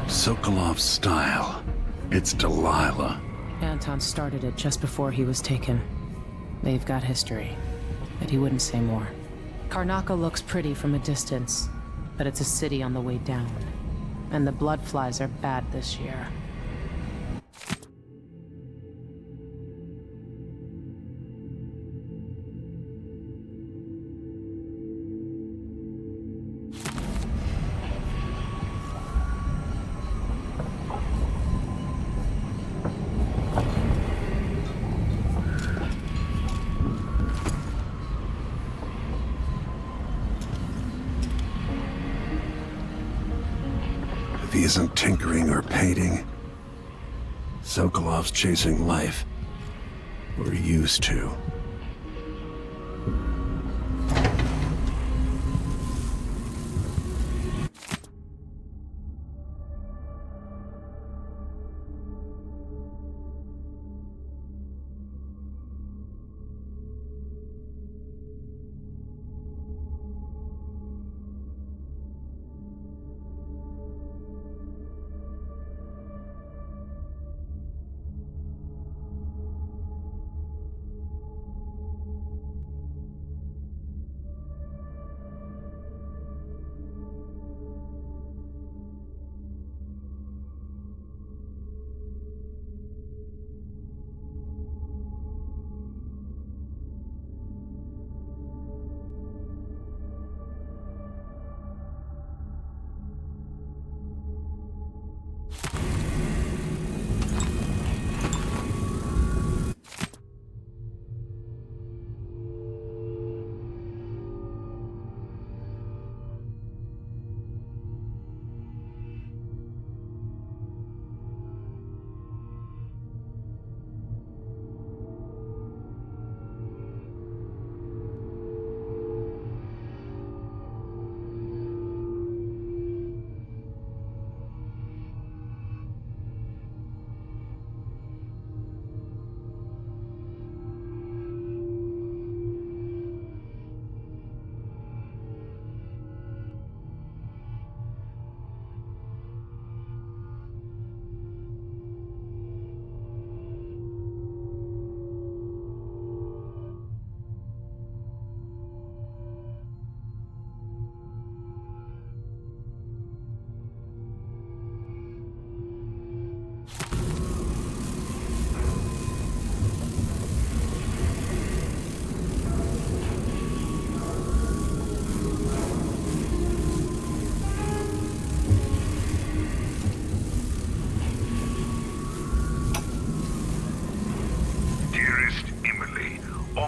Sokolov's style. It's Delilah. Anton started it just before he was taken. They've got history, but he wouldn't say more. Karnaca looks pretty from a distance, but it's a city on the way down. And the bloodflies are bad this year. If he isn't tinkering or painting, Sokolov's chasing life. Or used to.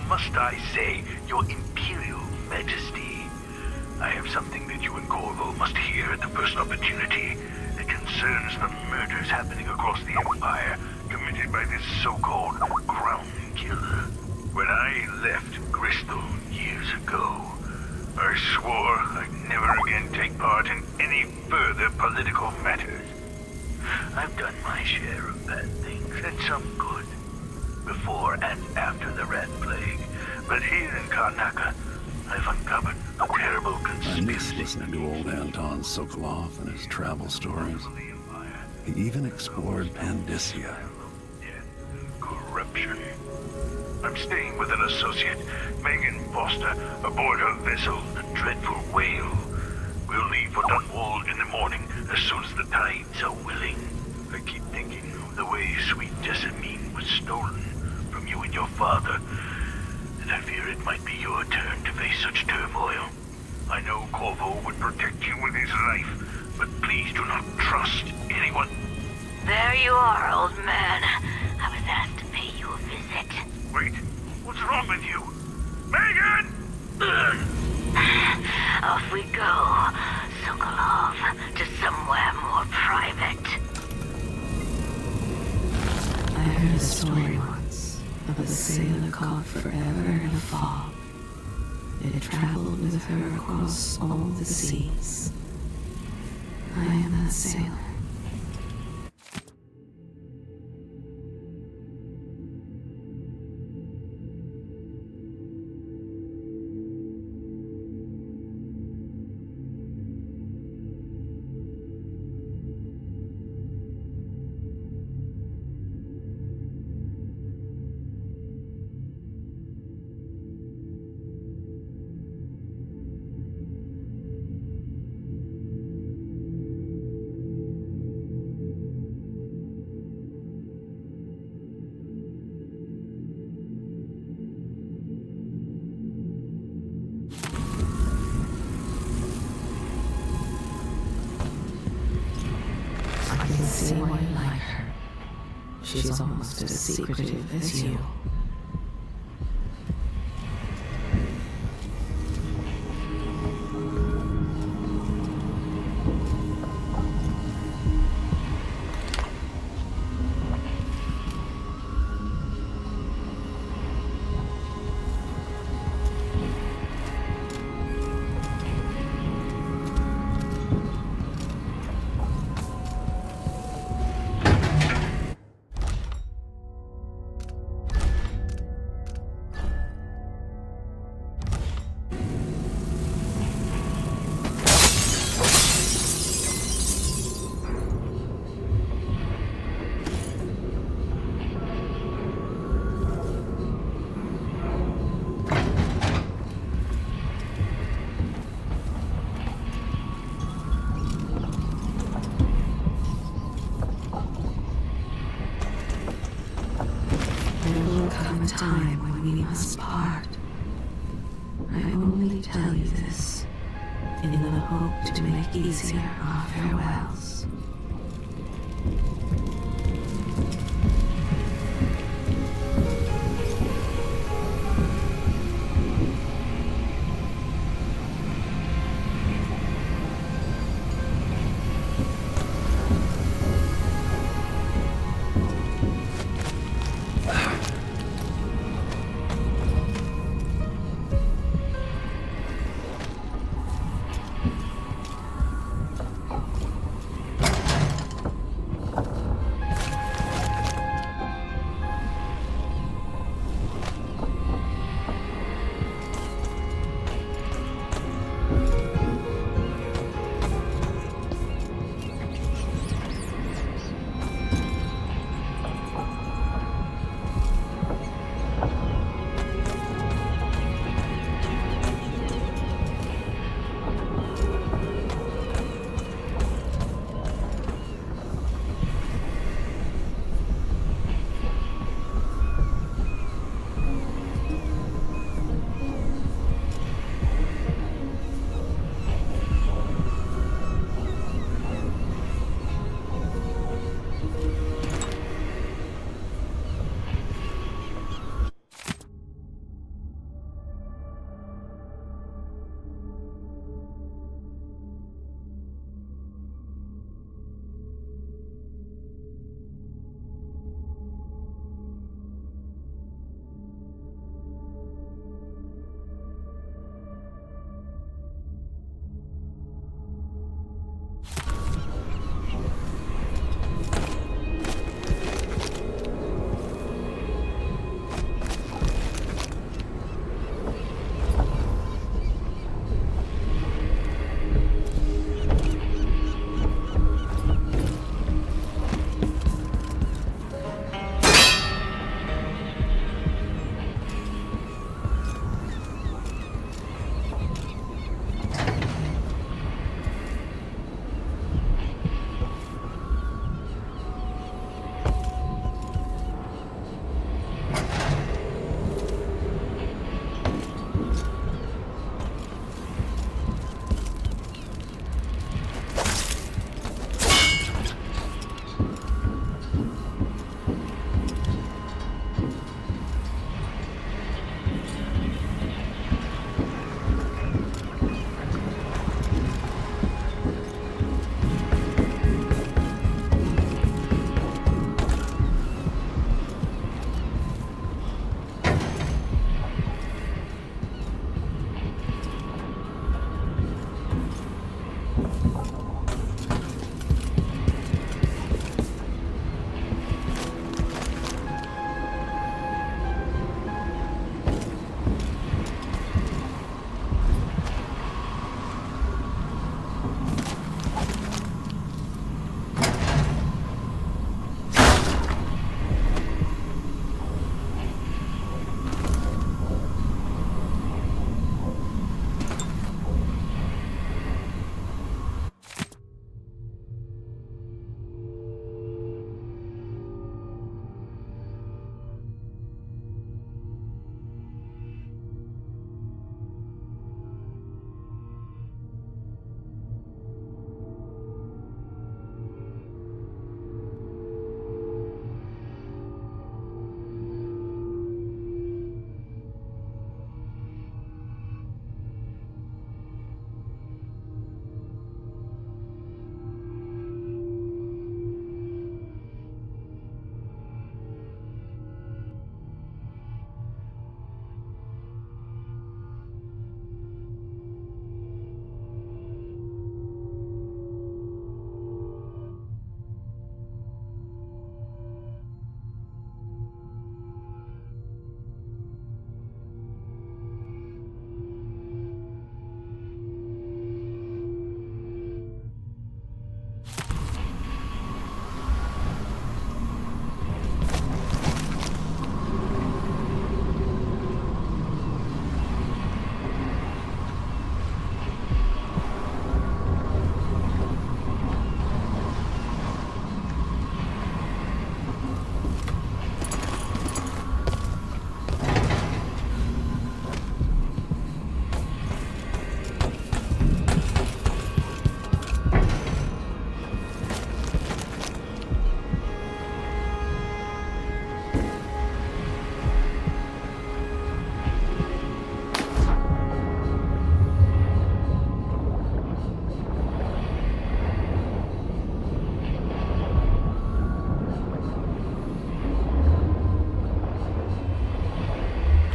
Must I say, Your Imperial Majesty, I have something that you and Corvo must hear at the first opportunity. It concerns the murders happening across the Empire, committed by this so-called Crown Killer. When I left Bristol years ago, I swore I'd never again take part in any further political matters. I've done my share of bad things, and some good, before and after the Rat Plague. But here in Karnaca, I've uncovered a terrible conspiracy. I miss listening to old Anton Sokolov and his travel stories. He even explored Pandyssia. Corruption. I'm staying with an associate, Megan Foster, aboard her vessel, the Dreadful Whale. We'll leave for Dunwall in the morning as soon as the tides are willing. I keep thinking of the way sweet Jessamine was stolen from you and your father, and I fear it might be your turn to face such turmoil. I know Corvo would protect you with his life, but please do not trust anyone. There you are, old man. I was asked to pay you a visit. Wait, what's wrong with you? Megan! Off we go, Sokolov, to somewhere more private. I heard a story once of a sailor caught forever in a fog. It traveled with her across all the seas. I am that sailor. I can see why you like her. She's almost as secretive as you. A time when we must part. I only tell you this in the hope to make easier our farewells.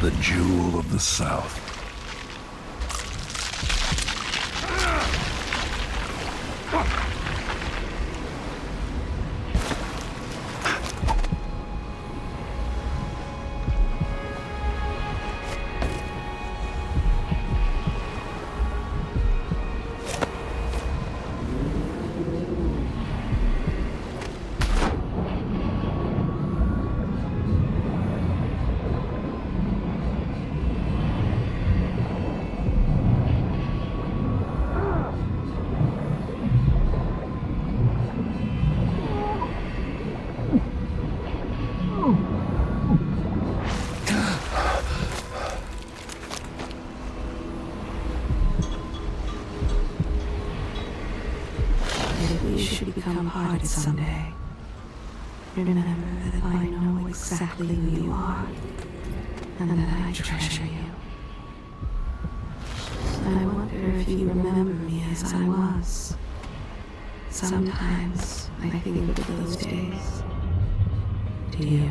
The jewel of the South. We should become parted someday. Remember that I know exactly who you are, and that I treasure you. I wonder if you remember me as I was. Sometimes I think of those days. Do you?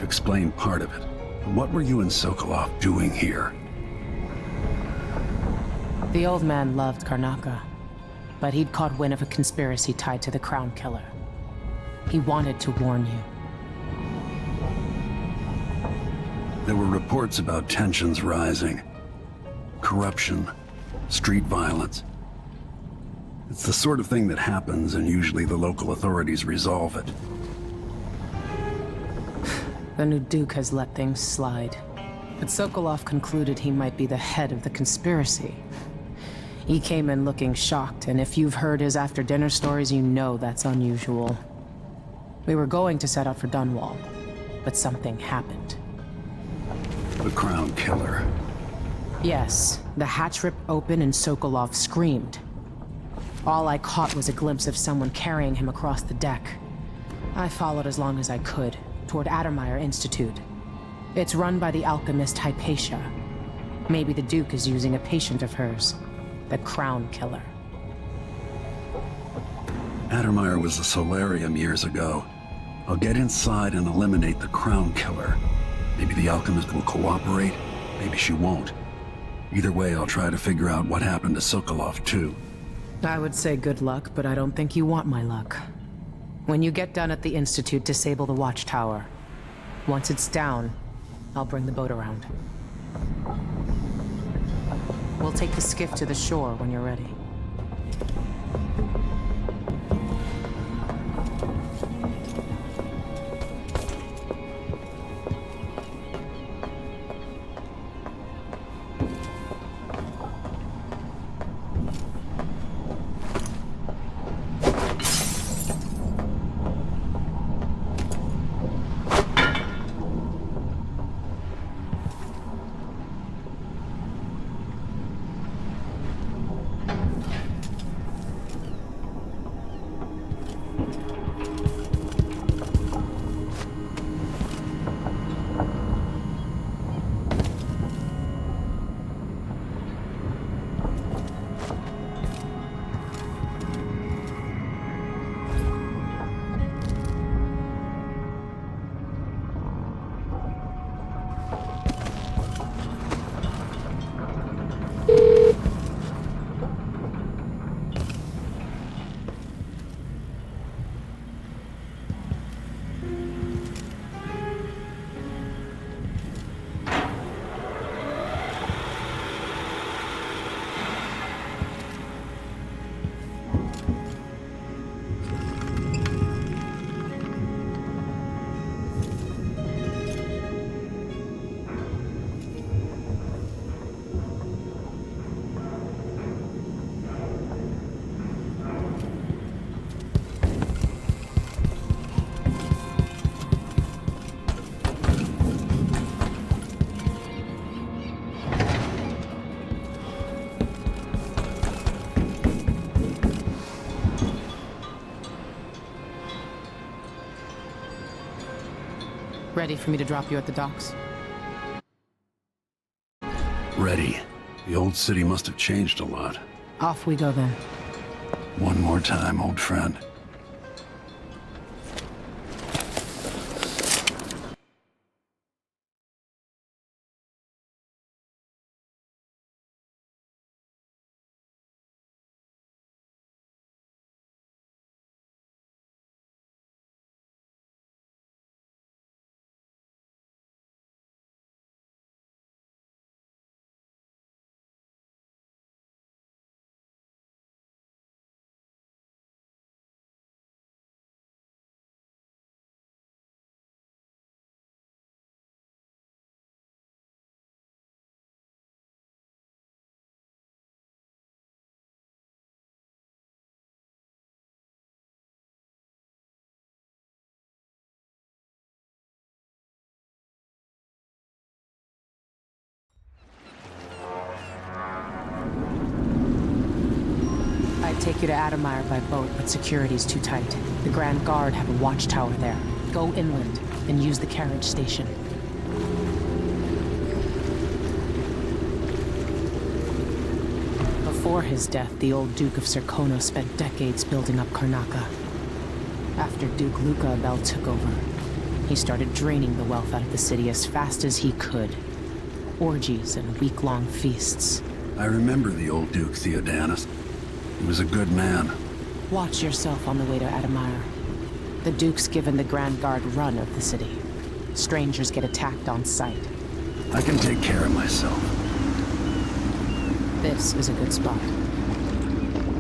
You've explained part of it. What were you and Sokolov doing here? The old man loved Karnaca, but he'd caught wind of a conspiracy tied to the Crown Killer. He wanted to warn you. There were reports about tensions rising. Corruption, street violence. It's the sort of thing that happens, and usually the local authorities resolve it. The new Duke has let things slide. But Sokolov concluded he might be the head of the conspiracy. He came in looking shocked, and if you've heard his after-dinner stories, you know that's unusual. We were going to set out for Dunwall, but something happened. The Crown Killer. Yes, the hatch ripped open and Sokolov screamed. All I caught was a glimpse of someone carrying him across the deck. I followed as long as I could, toward Addermeyer Institute. It's run by the alchemist Hypatia. Maybe the Duke is using a patient of hers, the Crown Killer. Addermeyer was a solarium years ago. I'll get inside and eliminate the Crown Killer. Maybe the alchemist will cooperate, maybe she won't. Either way, I'll try to figure out what happened to Sokolov, too. I would say good luck, but I don't think you want my luck. When you get done at the Institute, disable the watchtower. Once it's down, I'll bring the boat around. We'll take the skiff to the shore when you're ready. Ready for me to drop you at the docks? Ready. The old city must have changed a lot. Off we go then. One more time, old friend. I'd take you to Adamire by boat, but security's too tight. The Grand Guard have a watchtower there. Go inland, and use the carriage station. Before his death, the old Duke of Serkono spent decades building up Karnaca. After Duke Luca Abel took over, he started draining the wealth out of the city as fast as he could. Orgies and week-long feasts. I remember the old Duke Theodanis. He was a good man. Watch yourself on the way to Adamire. The Duke's given the Grand Guard run of the city. Strangers get attacked on sight. I can take care of myself. This is a good spot.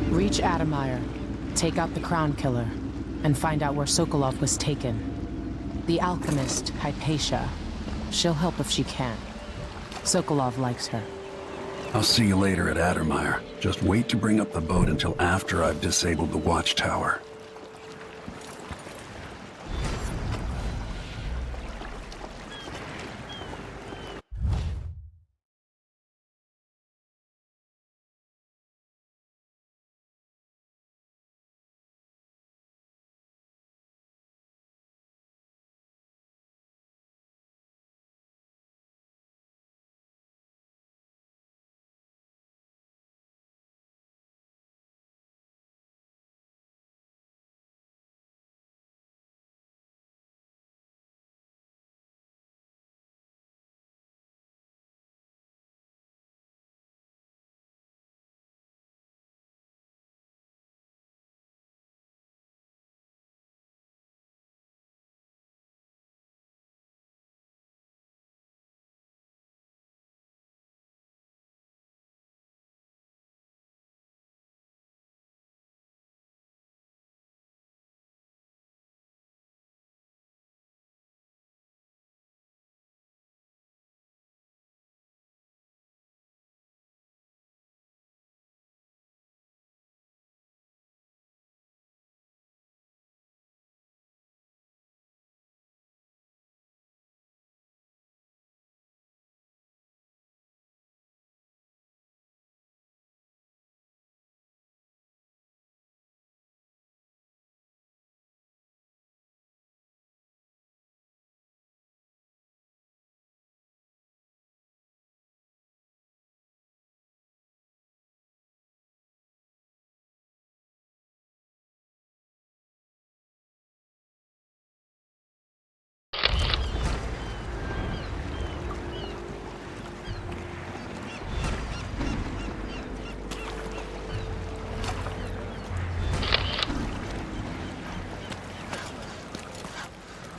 Reach Adamire, take out the Crown Killer, and find out where Sokolov was taken. The alchemist, Hypatia. She'll help if she can. Sokolov likes her. I'll see you later at Adamire. Just wait to bring up the boat until after I've disabled the watchtower.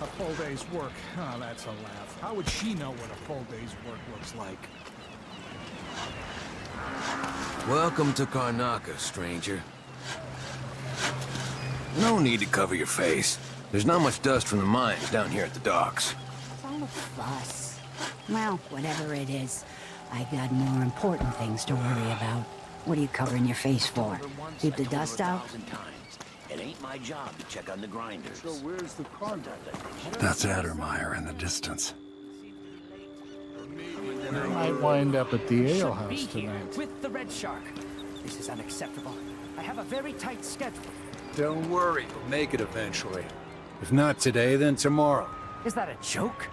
A full day's work. Oh, that's a laugh. How would she know what a full day's work looks like? Welcome to Karnaca, stranger. No need to cover your face. There's not much dust from the mines down here at the docks. It's all a fuss. Well, whatever it is, I got more important things to worry about. What are you covering your face for? Keep the dust out? It ain't my job to check on the grinders. So where's the contact? That's Adamire in the distance. I might wind up at the alehouse tonight. With the Red Shark. This is unacceptable. I have a very tight schedule. Don't worry, you'll make it eventually. If not today, then tomorrow. Is that a joke?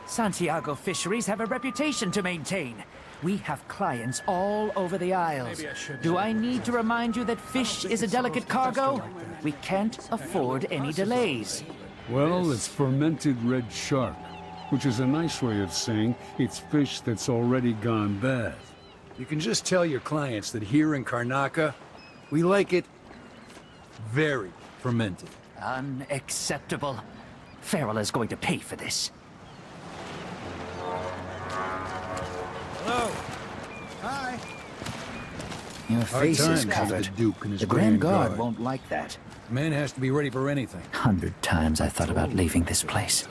Santiago Fisheries have a reputation to maintain. We have clients all over the Isles. Do I need to remind you that fish is a delicate cargo? We can't afford any delays. Well, it's fermented red shark, which is a nice way of saying it's fish that's already gone bad. You can just tell your clients that here in Karnaca, we like it very fermented. Unacceptable. Farrell is going to pay for this. Hello. Hi. Your face is covered. The Duke and his The Grand Guard Guard won't like that. Man has to be ready for anything. 100 times I thought about leaving this place.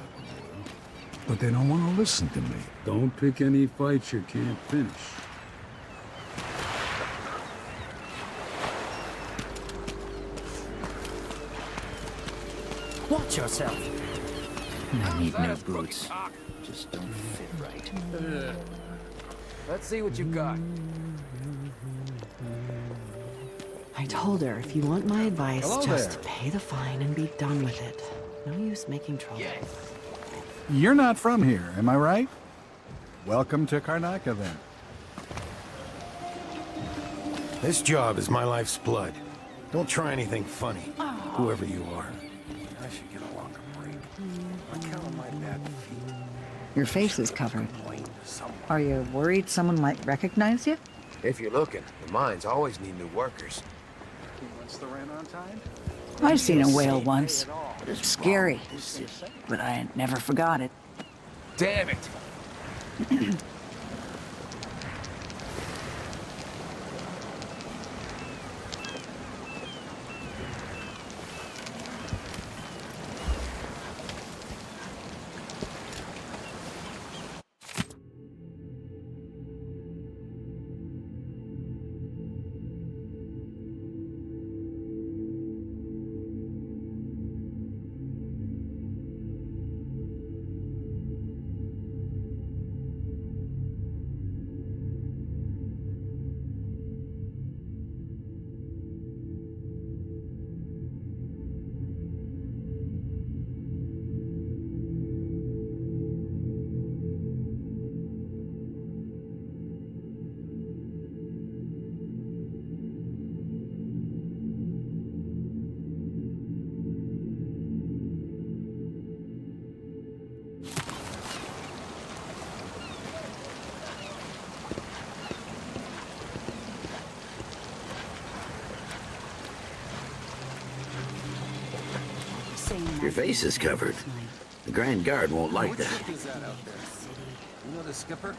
But they don't want to listen to me. Don't pick any fights you can't finish. Watch yourself. I need new boots. Just don't fit right. Let's see what you've got. I told her, if you want my advice, Hello just there. pay the fine and be done with it. No use making trouble. You're not from here, am I right? Welcome to Karnaca, then. This job is my life's blood. Don't try anything funny, whoever you are. I should get a longer break. I count on my bad feet. Your face is covered. Are you worried someone might recognize you? If you're looking, the mines always need new workers. What's the rent on time? I've seen a whale once. It's scary, but I never forgot it. Damn it! Your face is covered. The Grand Guard won't like What that. ship is that out there? You know the skipper?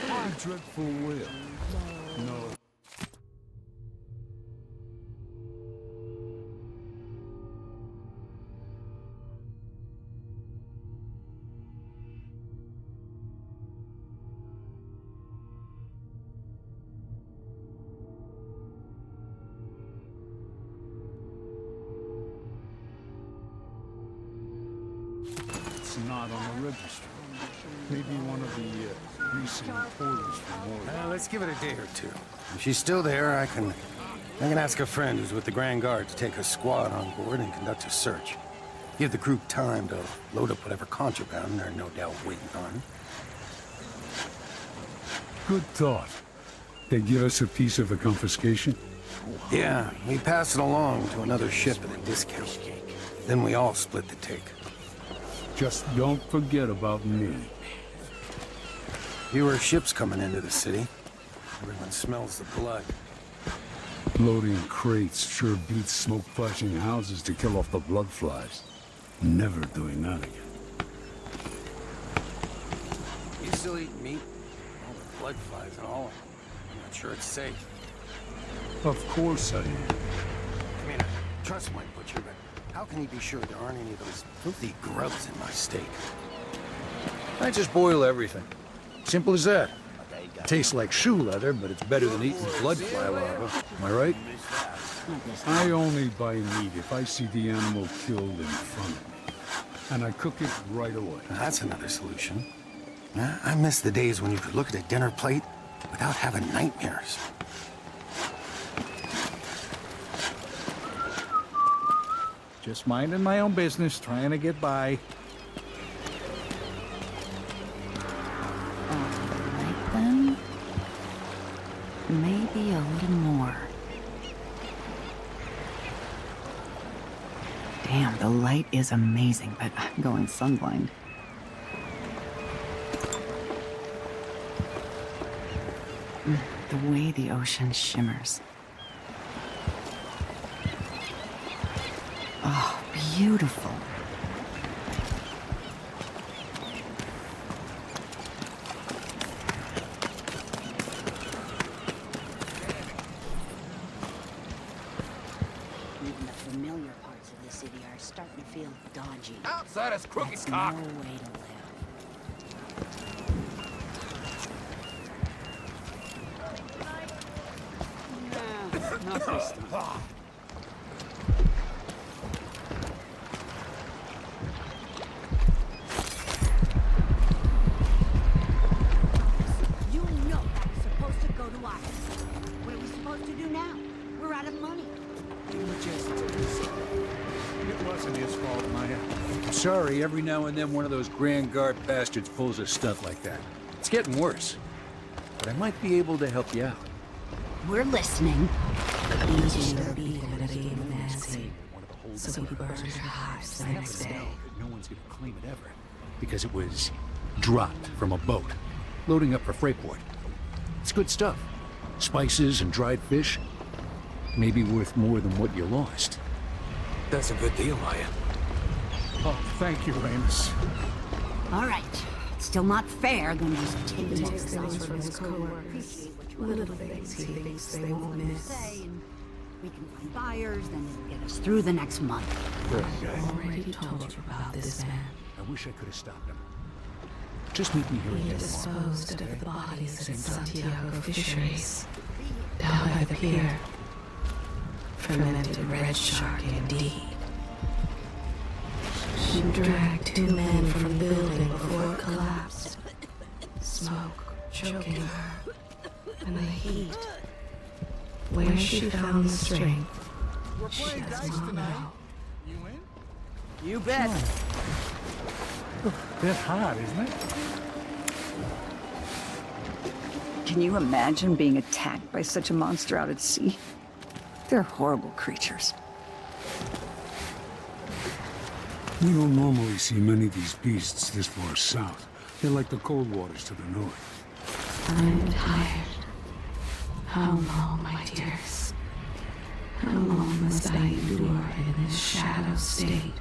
A dreadful whale. No. It's not on the register. Maybe one of the recent reporters from more. Let's give it a day or two. If she's still there, I can ask a friend who's with the Grand Guard to take a squad on board and conduct a search. Give the crew time to load up whatever contraband they're no doubt waiting on. Good thought. They give us a piece of the confiscation? Yeah, we pass it along to another ship at a discount. Then we all split the take. Just don't forget about me. Fewer ships coming into the city. Everyone smells the blood. Loading crates sure beats smoke-flashing houses to kill off the blood flies. Never doing that again. You still eat meat? All the blood flies and all. I'm not sure it's safe. Of course I am. I mean, I trust my butcher, but how can he be sure there aren't any of those filthy grubs in my steak? I just boil everything. Simple as that. Tastes like shoe leather, but it's better than eating blood fly larva. Am I right? I only buy meat if I see the animal killed in front of me. And I cook it right away. That's another solution. I miss the days when you could look at a dinner plate without having nightmares. Just minding my own business, trying to get by. Alright then. Maybe a little more. Damn, the light is amazing, but I'm going sunblind. The way the ocean shimmers. Oh, beautiful. Even the familiar parts of the city are starting to feel dodgy. Outside is crooked That's cock. no way to live. Not this time. You know that was supposed to go to us. What are we supposed to do now? We're out of money. It wasn't his fault, Maya. I'm sorry, every now and then one of those Grand Guard bastards pulls a stunt like that. It's getting worse. But I might be able to help you out. We're listening. Easier beat at a game of Nancy. So we burned her hives the next day. No one's gonna claim it ever. Because it was dropped from a boat, loading up for Freightport. It's good stuff. Spices and dried fish. Maybe worth more than what you lost. That's a good deal, Maya. Oh, thank you, Amos. All right. It's still not fair, then just take He it. takes things from his co-workers. Little things he thinks they won't miss. We can find buyers, then it'll get us through the next month. Already told you about this man. I wish I could have stopped him. Just meet me here He again. disposed of the bodies at Santiago Fisheries. Down by the pier. Fermented red shark indeed. She dragged 2 men from the building before it collapsed. Smoke choking her. And the heat. Where she found the strength, she does not know. You bet. Bit hot, isn't it? Can you imagine being attacked by such a monster out at sea? They're horrible creatures. We don't normally see many of these beasts this far south. They're like the cold waters to the north. I'm tired. How long, my dears? How long must I endure in this shadow state?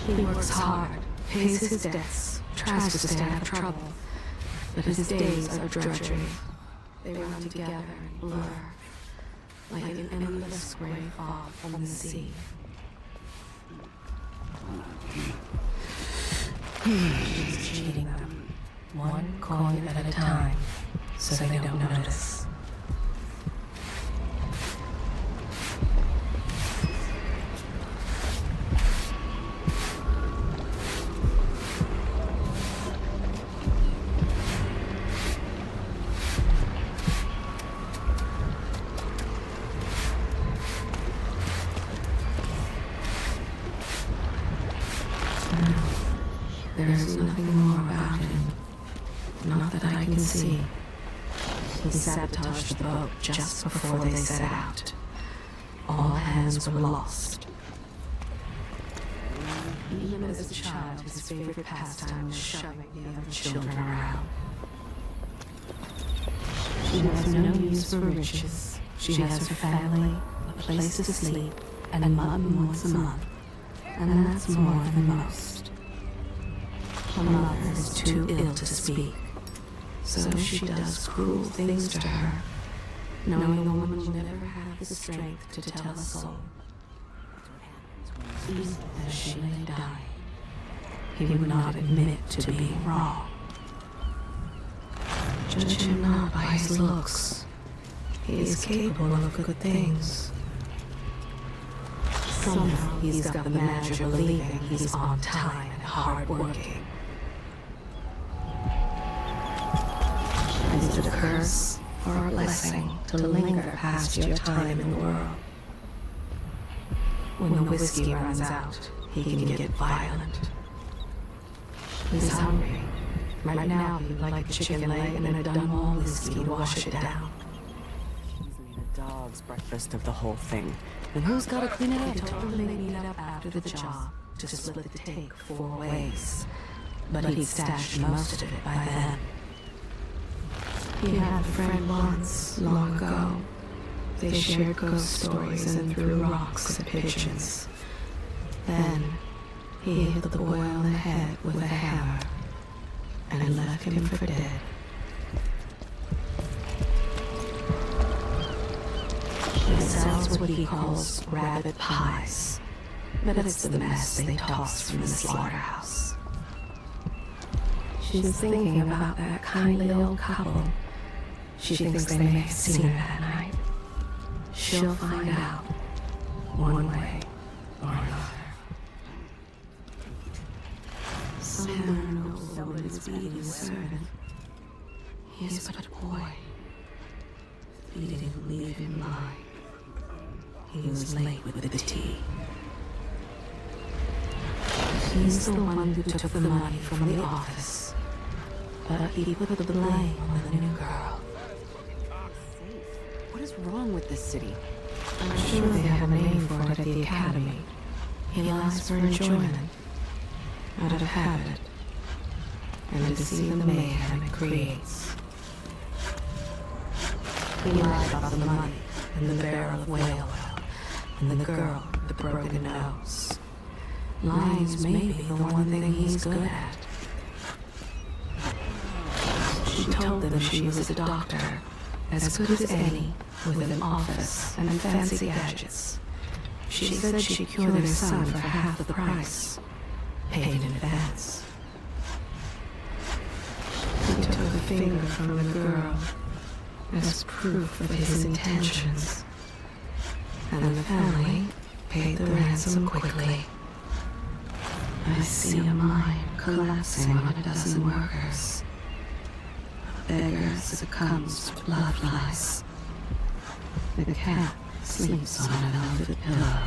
He works hard, pays his debts, tries to stay out of trouble, but his days are drudgery. They run together and blur, like an endless gray fog from the sea. She's cheating them, one coin at a time, so they don't notice. There is nothing more about him. Not that I can see. He sabotaged the boat just before they set out. All hands were lost. Even as a child, his favorite pastime was shoving the other children around. She has no use for riches. She has her family, a place to sleep, and mutton once a month. And that's more than most. Her mother is too ill to speak, so she does cruel things to her, knowing the woman will never have the strength to tell a soul. Even as she lay dying, he would not admit to being wrong. Judge him not by his looks. He is capable of good things. Somehow he's got the magic of believing he's on time and hard-working. Is it a curse or a blessing to linger past your time in the world? When the whiskey runs out, he can get violent. He's hungry. Right now, he'd like a chicken leg and a Dunwall whiskey to wash it down. She's made a dog's breakfast of the whole thing. And who's gotta clean it up? He told him they'd meet up after the job to split the take 4 ways. But he'd stashed most of it by then. He had a friend once, long ago. They shared ghost stories and threw rocks at pigeons. Then, he hit the boy on the head with a hammer and left him for dead. He sells what he calls rabbit pies, but it's the mess they toss from the slaughterhouse. She's thinking about that kindly old couple. She thinks they may have seen her that night. She'll find out, one way or another. Someone knows someone is beating a servant. He is but a boy. He didn't leave him lying. He was late with the tea. He's the one who took the money from the office. But he put the blame on the new girl. What is wrong with this city? I'm sure they have a name for it at the academy. He lies for enjoyment, out of habit, and to see the mayhem it creates. He lied about the money, and the barrel of whale oil, and the girl with the broken nose. Lying's maybe the one thing he's good at. She told them she was a doctor, as good as any, with an office and fancy gadgets. She said she'd cure their son for half the price, paid in advance. He took a finger from the girl as proof of his intentions, and the family paid the ransom quickly. I see a mine collapsing on a dozen workers. A beggar succumbs to blood flies. The cat sleeps on a velvet pillow.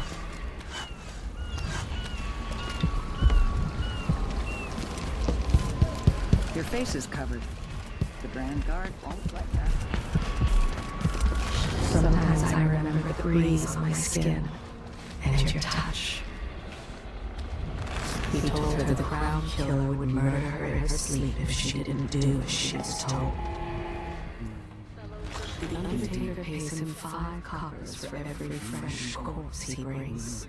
Your face is covered. The Grand Guard won't let that. Sometimes I remember the breeze on my skin and your touch. He told her the Crown Killer would murder her in her sleep if she didn't do as she was told. The Undertaker pays him 5 coppers for every fresh corpse he brings.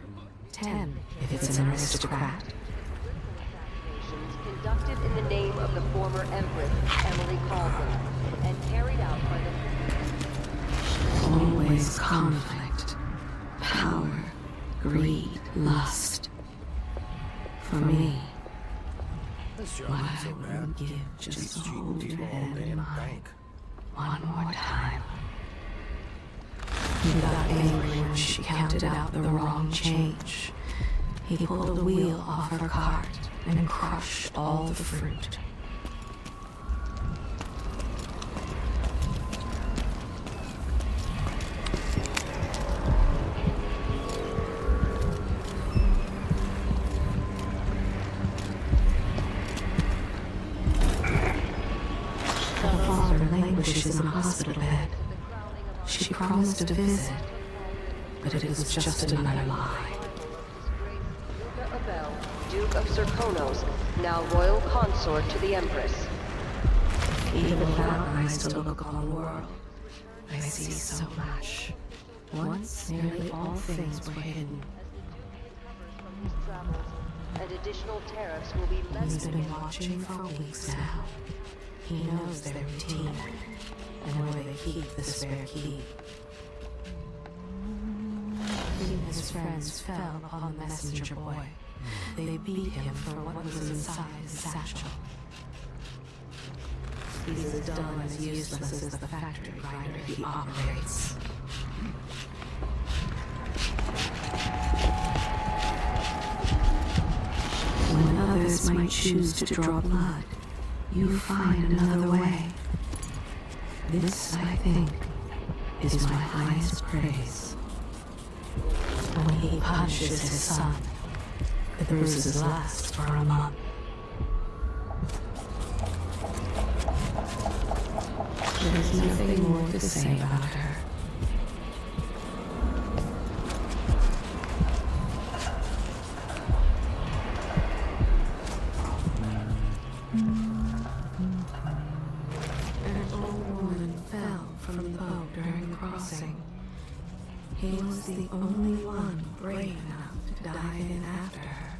10 if it's an aristocrat. Conducted in the name of the former Empress, Emily Caldwell, and carried out by the... Always conflict, power, greed, lust. For me, what I would give just to hold your hand in mine one more time. He got angry when she counted out the wrong change. He pulled the wheel off her cart and crushed all the fruit. Her father languishes in a hospital bed. She promised to visit, but it was just another lie. Duke of Serkonos, now royal consort to the Empress. Even without eyes to look upon the world, I see so much. Once, nearly all things were hidden. And additional tariffs will be levied. He's been watching for weeks now. He knows their routine and where they keep the spare key. He and his friends fell upon the messenger boy. They beat him for what was inside his satchel. He's as dull and as useless as the factory grinder he operates. When others might choose to draw blood, you find another way. This, I think, is my highest praise. when he punishes his son, the bruises last for a month. There's nothing more to say about her. An old woman fell from the boat during the crossing. He was the only one brave enough to dive in after her.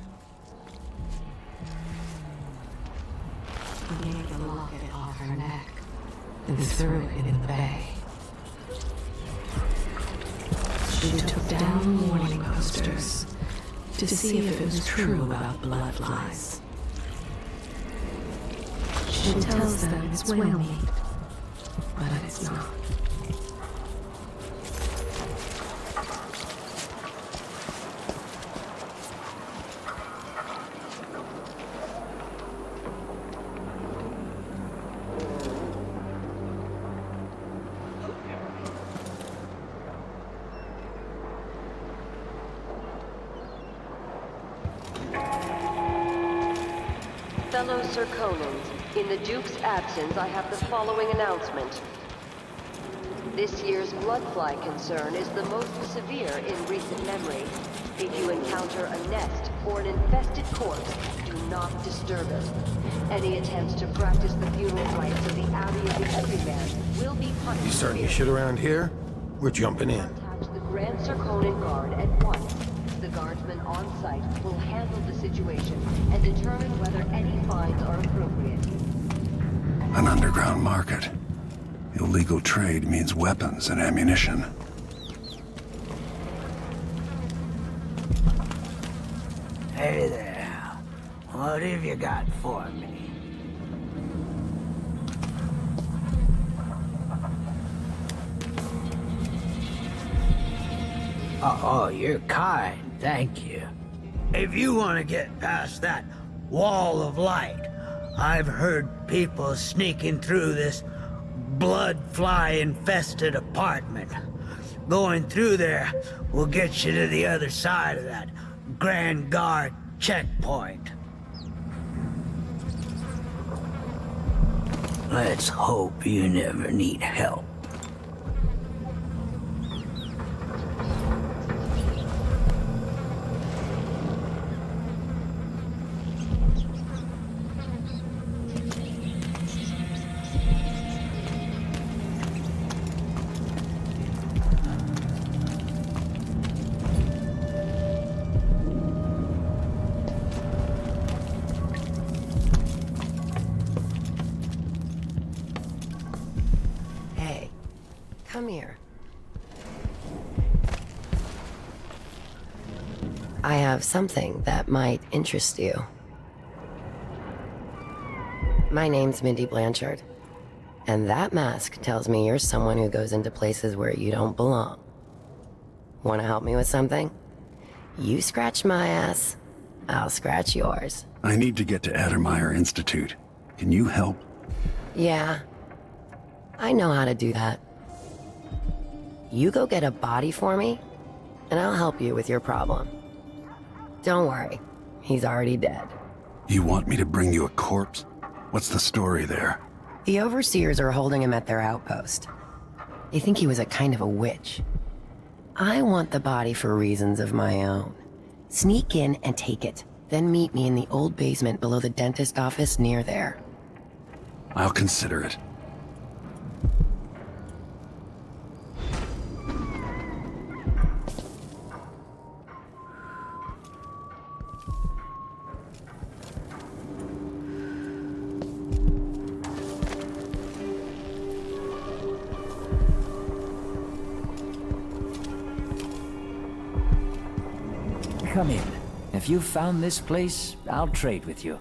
He yanked the locket off her neck and threw it in the bay. She took down warning posters to see if it was true about blood flies. She tells them it's whale meat, but it's not. Fellow Circonans, in the Duke's absence, I have the following announcement. This year's bloodfly concern is the most severe in recent memory. If you encounter a nest or an infested corpse, do not disturb it. Any attempts to practice the funeral rites of the Abbey of the Everyman will be punished. You starting your shit around here? We're jumping in. Contact the Grand Circonan Guard at once. The guardsmen on site will handle the situation and determine whether any fines are appropriate. An underground market. Illegal trade means weapons and ammunition. Hey there. What have you got for me? Oh, you're kind. Thank you. If you want to get past that wall of light, I've heard people sneaking through this blood-fly-infested apartment. Going through there will get you to the other side of that Grand Guard checkpoint. Let's hope you never need help. Come here. I have something that might interest you. My name's Mindy Blanchard, and that mask tells me you're someone who goes into places where you don't belong. Want to help me with something? You scratch my ass, I'll scratch yours. I need to get to Addermeyer Institute. Can you help? Yeah, I know how to do that. You go get a body for me, and I'll help you with your problem. Don't worry, he's already dead. You want me to bring you a corpse? What's the story there? The overseers are holding him at their outpost. They think he was a kind of a witch. I want the body for reasons of my own. Sneak in and take it, then meet me in the old basement below the dentist office near there. I'll consider it. Come in. If you've found this place, I'll trade with you.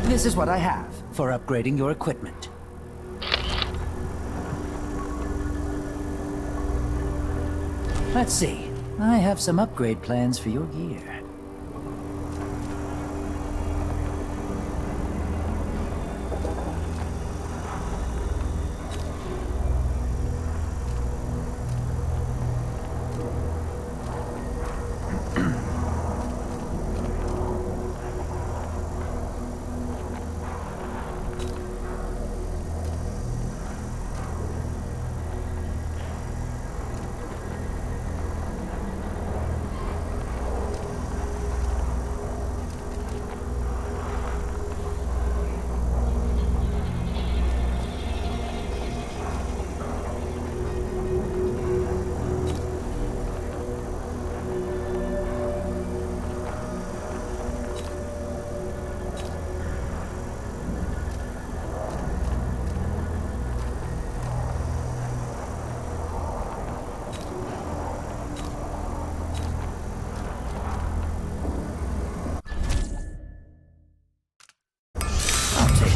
This is what I have for upgrading your equipment. Let's see. I have some upgrade plans for your gear.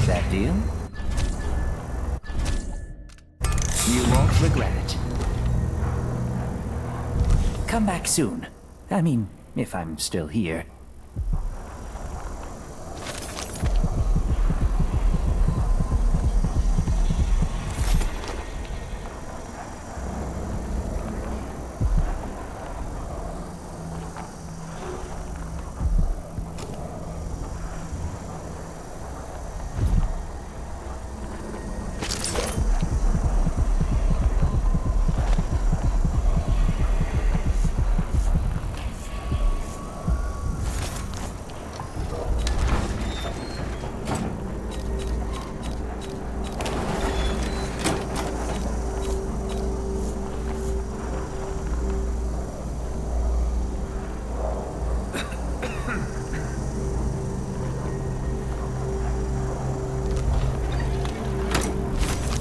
That deal? You won't regret it. Come back soon. I mean, if I'm still here.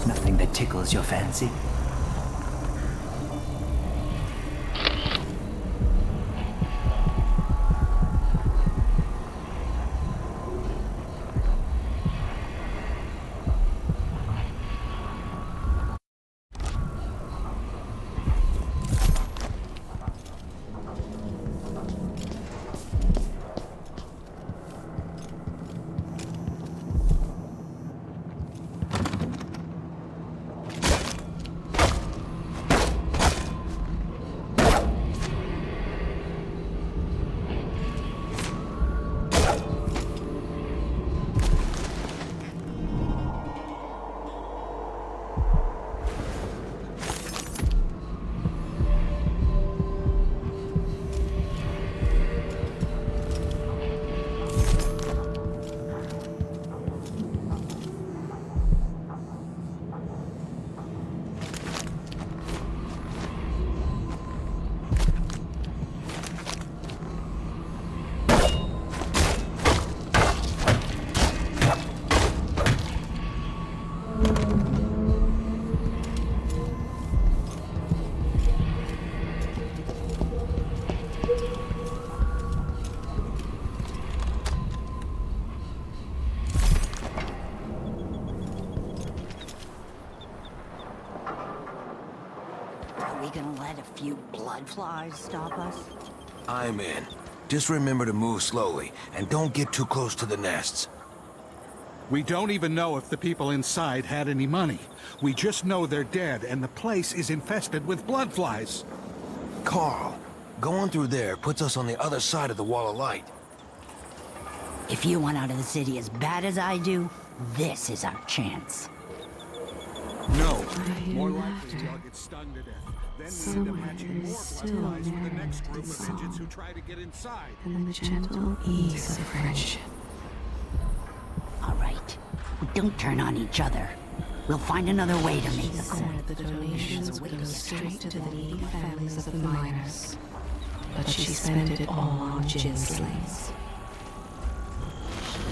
Nothing that tickles your fancy? Are we gonna let a few blood flies stop us? I'm in. Just remember to move slowly, and don't get too close to the nests. We don't even know if the people inside had any money. We just know they're dead, and the place is infested with blood flies. Carl, going through there puts us on the other side of the wall of light. If you want out of the city as bad as I do, this is our chance. No. More likely they'll get stung to death. Then we end up hatching more blood flies for the next group of midgets who try to get inside. And the gentle ease of friendship. All right. Don't turn on each other. We'll find another way to make the coin. The donations would go straight to the needy families of the miners. But she spent it all on gin slings.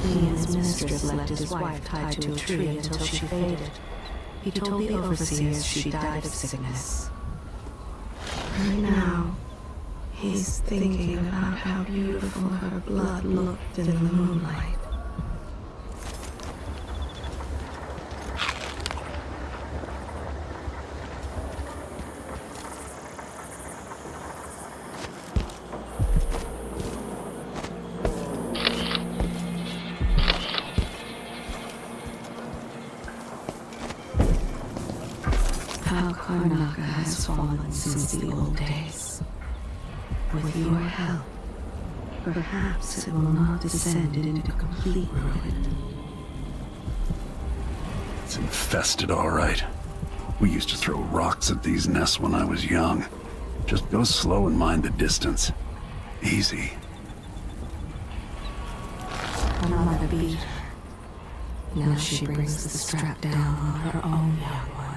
He and his mistress left his wife tied to a tree until she faded. He told the overseers she died of sickness. And now, he's thinking about how beautiful her blood looked in the moonlight. Taranaka has fallen since the old days. With your help, perhaps it will not descend into complete ruin. It's infested, all right. We used to throw rocks at these nests when I was young. Just go slow and mind the distance. Easy. Another beat. Now she brings the strap down on her own young ones.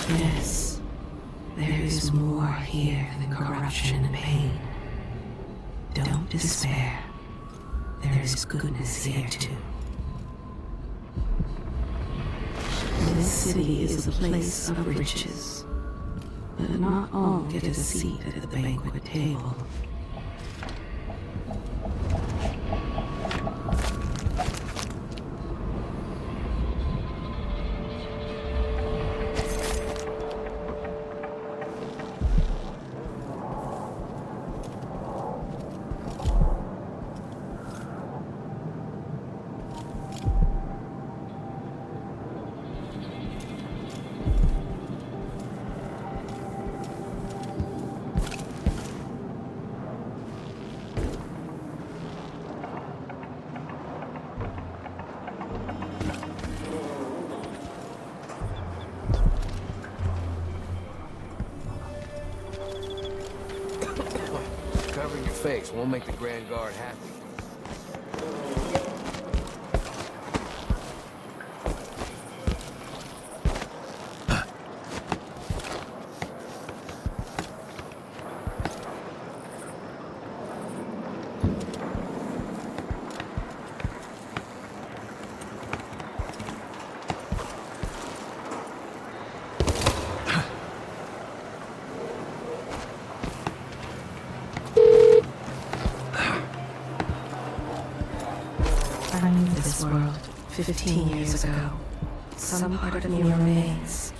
Yes, there is more here than corruption and pain. Don't despair. There is goodness here too. This city is a place of riches, but not all get a seat at the banquet table. Covering your face won't make the Grand Guard happy. I knew this world 15 years ago. Some part of me remains,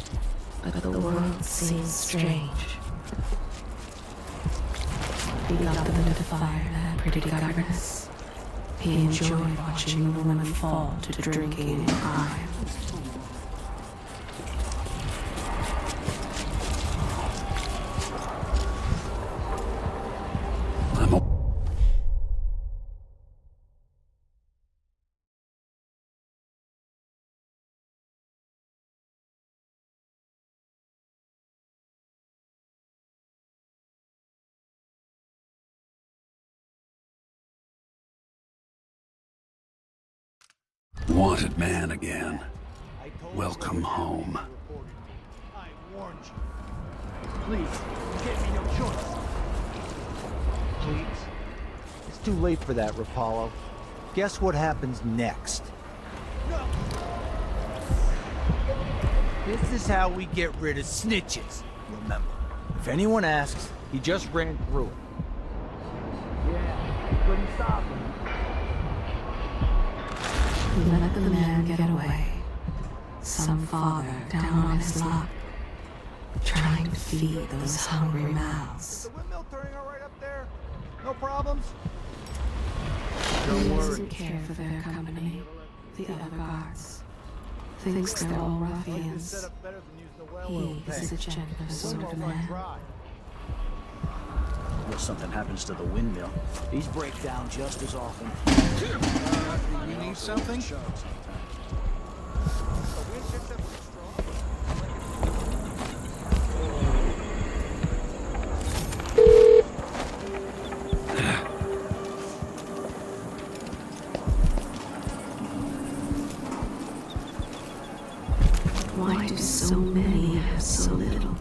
but the world seems strange. He got them into fire, that pretty governess. He enjoyed watching the women fall to drinking and crime. Wanted man again. Welcome home. I warned you. Please, give me no choice. Please. It's too late for that, Rapallo. Guess what happens next? No. This is how we get rid of snitches. Remember, if anyone asks, he just ran through it. Yeah, couldn't stop him. Let the man get away. Some father down on his luck, trying to feed those hungry mouths. Is the windmill turning all right up there? No problems? He doesn't care for their company, the other guards. Thinks they're all ruffians. He is a gentler sort of man. Unless something happens to the windmill, these break down just as often. You need something? Why do so many have so little?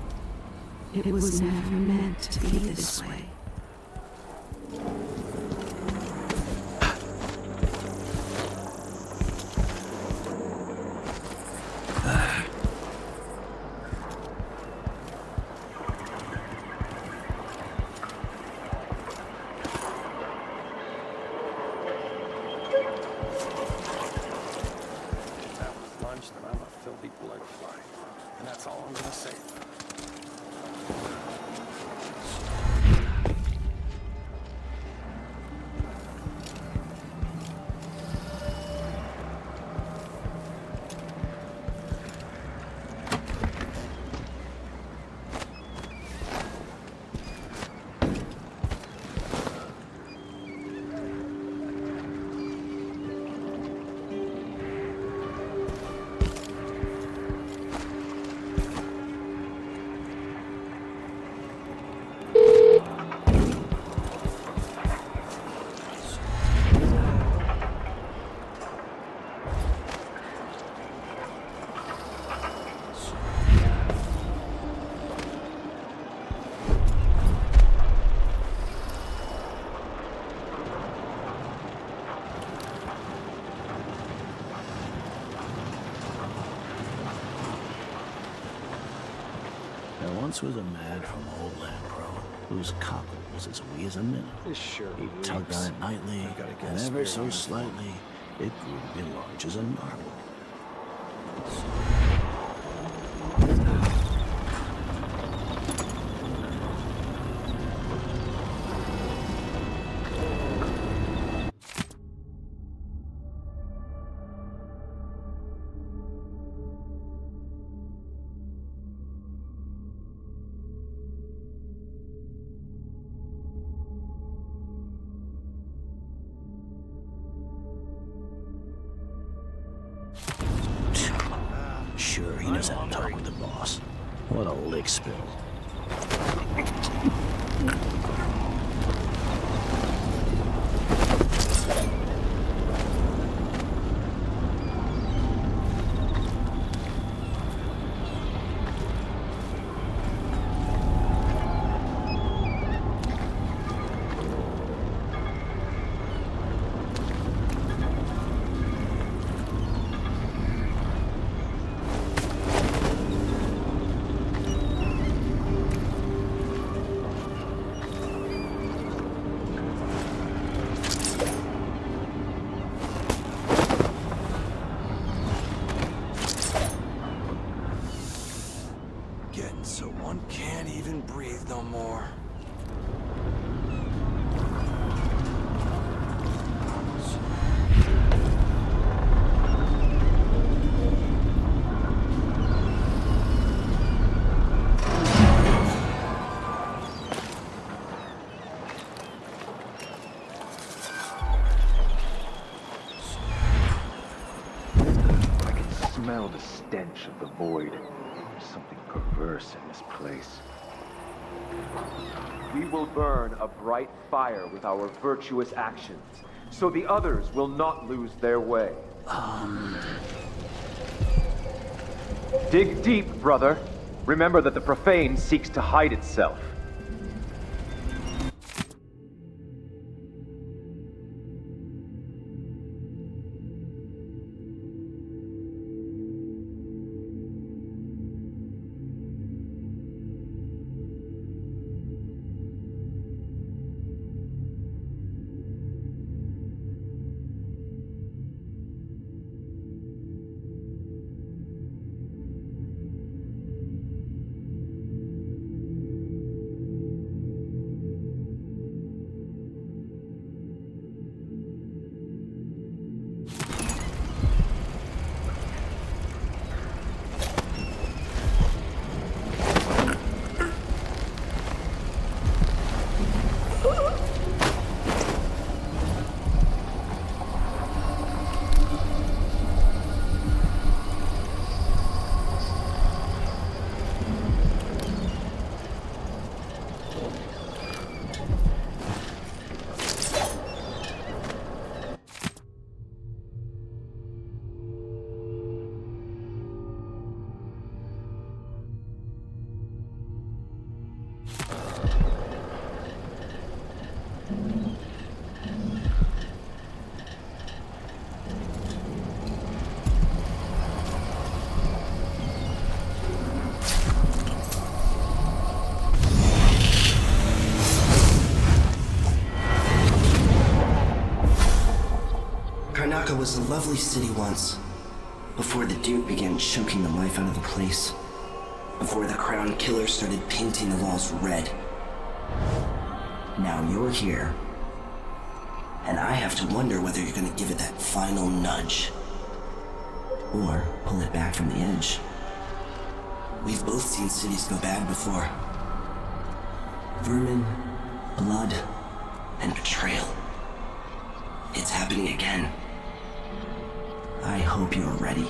It was never meant to be this way. Then I'm a filthy blood fly. And that's all I'm gonna say. There once was a man from old Lampro whose cockle was as wee as a minnow. He tugged on it nightly, and ever so slightly, it grew to be large as a narwhal. Sure, he knows how to talk with the boss. What a lick spill. Getting so one can't even breathe no more. I can smell the stench of the void. There's something perverse in this place. We will burn a bright fire with our virtuous actions, so the others will not lose their way. Dig deep, brother. Remember that the profane seeks to hide itself. Karnaca was a lovely city once, before the Duke began choking the life out of the place, before the Crown Killer started painting the walls red. Now you're here, and I have to wonder whether you're gonna give it that final nudge, or pull it back from the edge. We've both seen cities go bad before. Vermin, blood, and betrayal. It's happening again. I hope you're ready.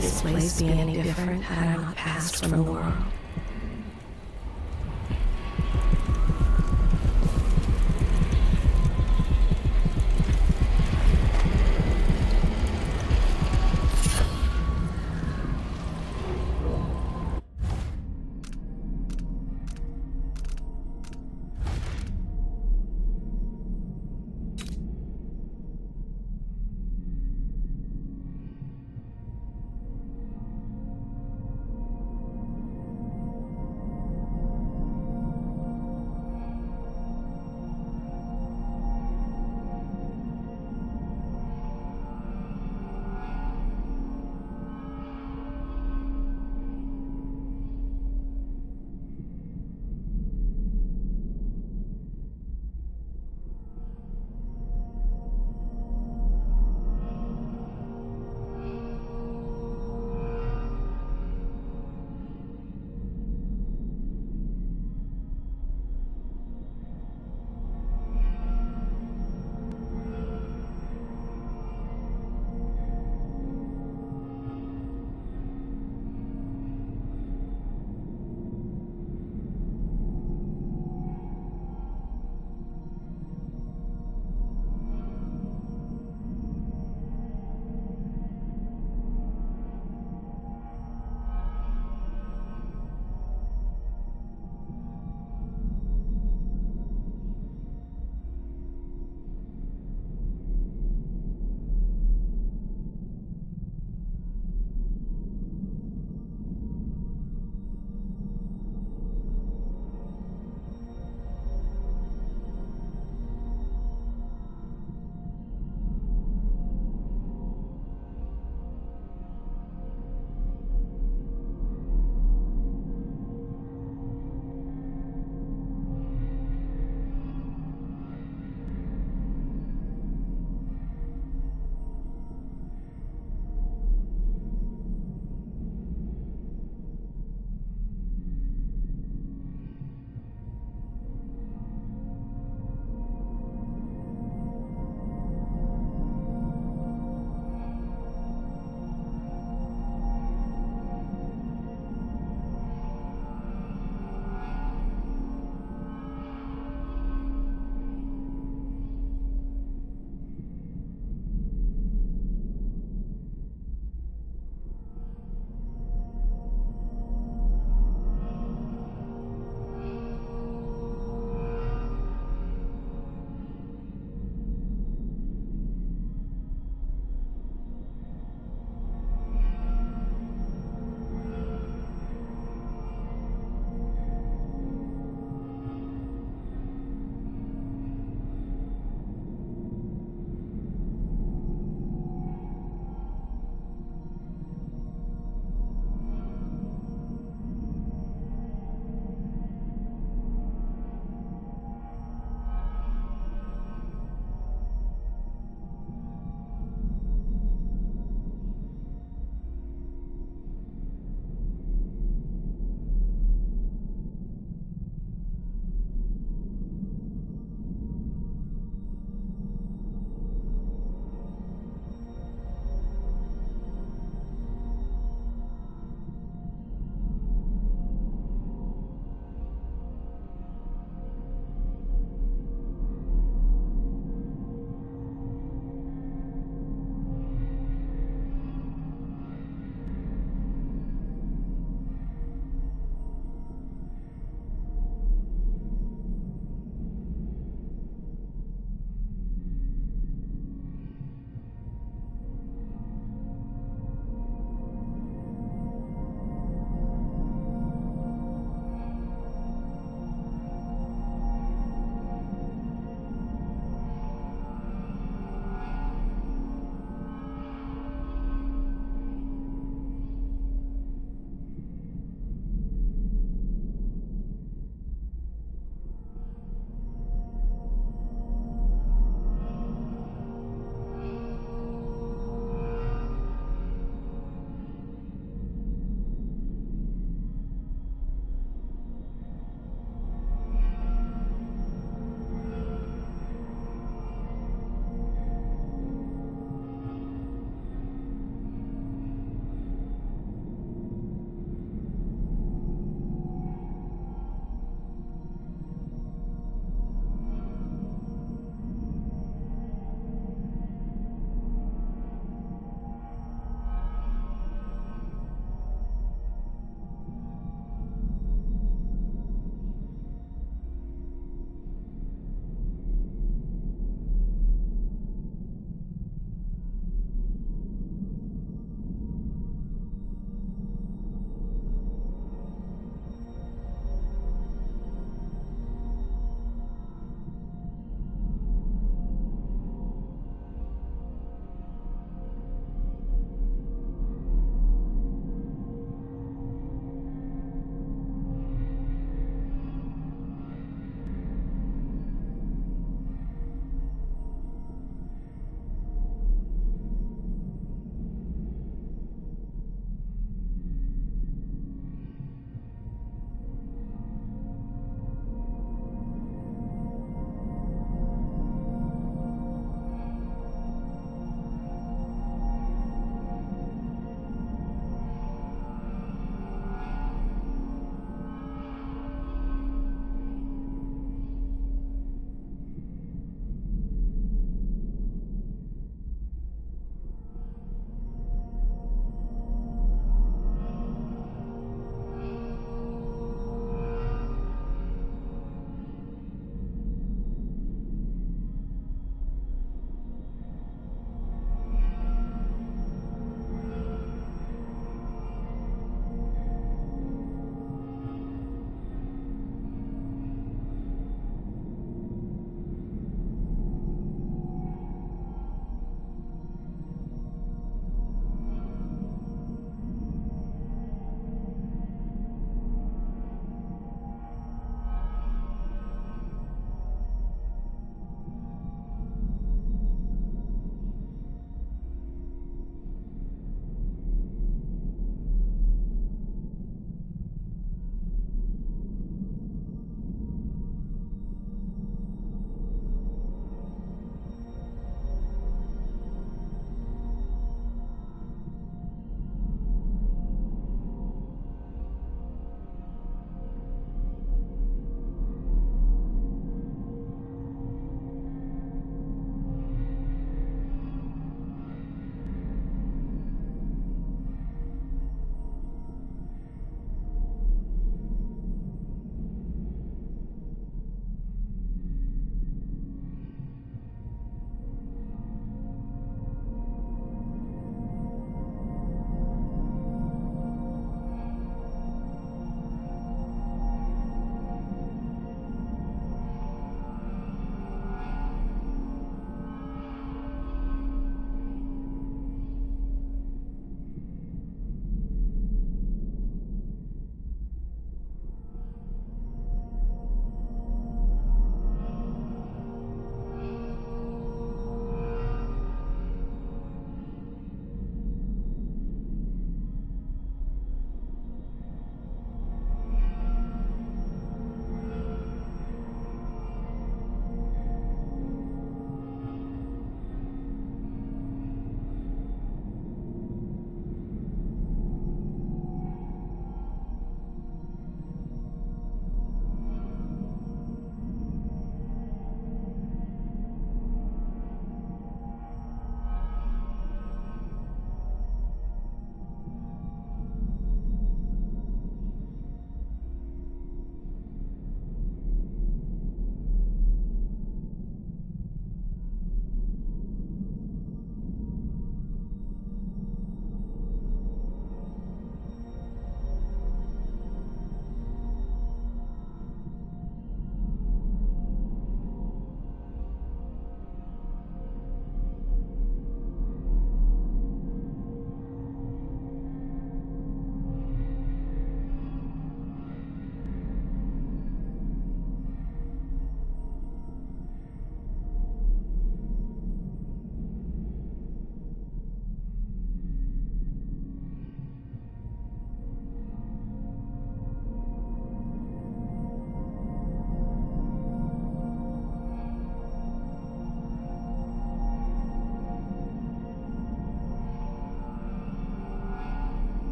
this place be any different had I not passed from the world?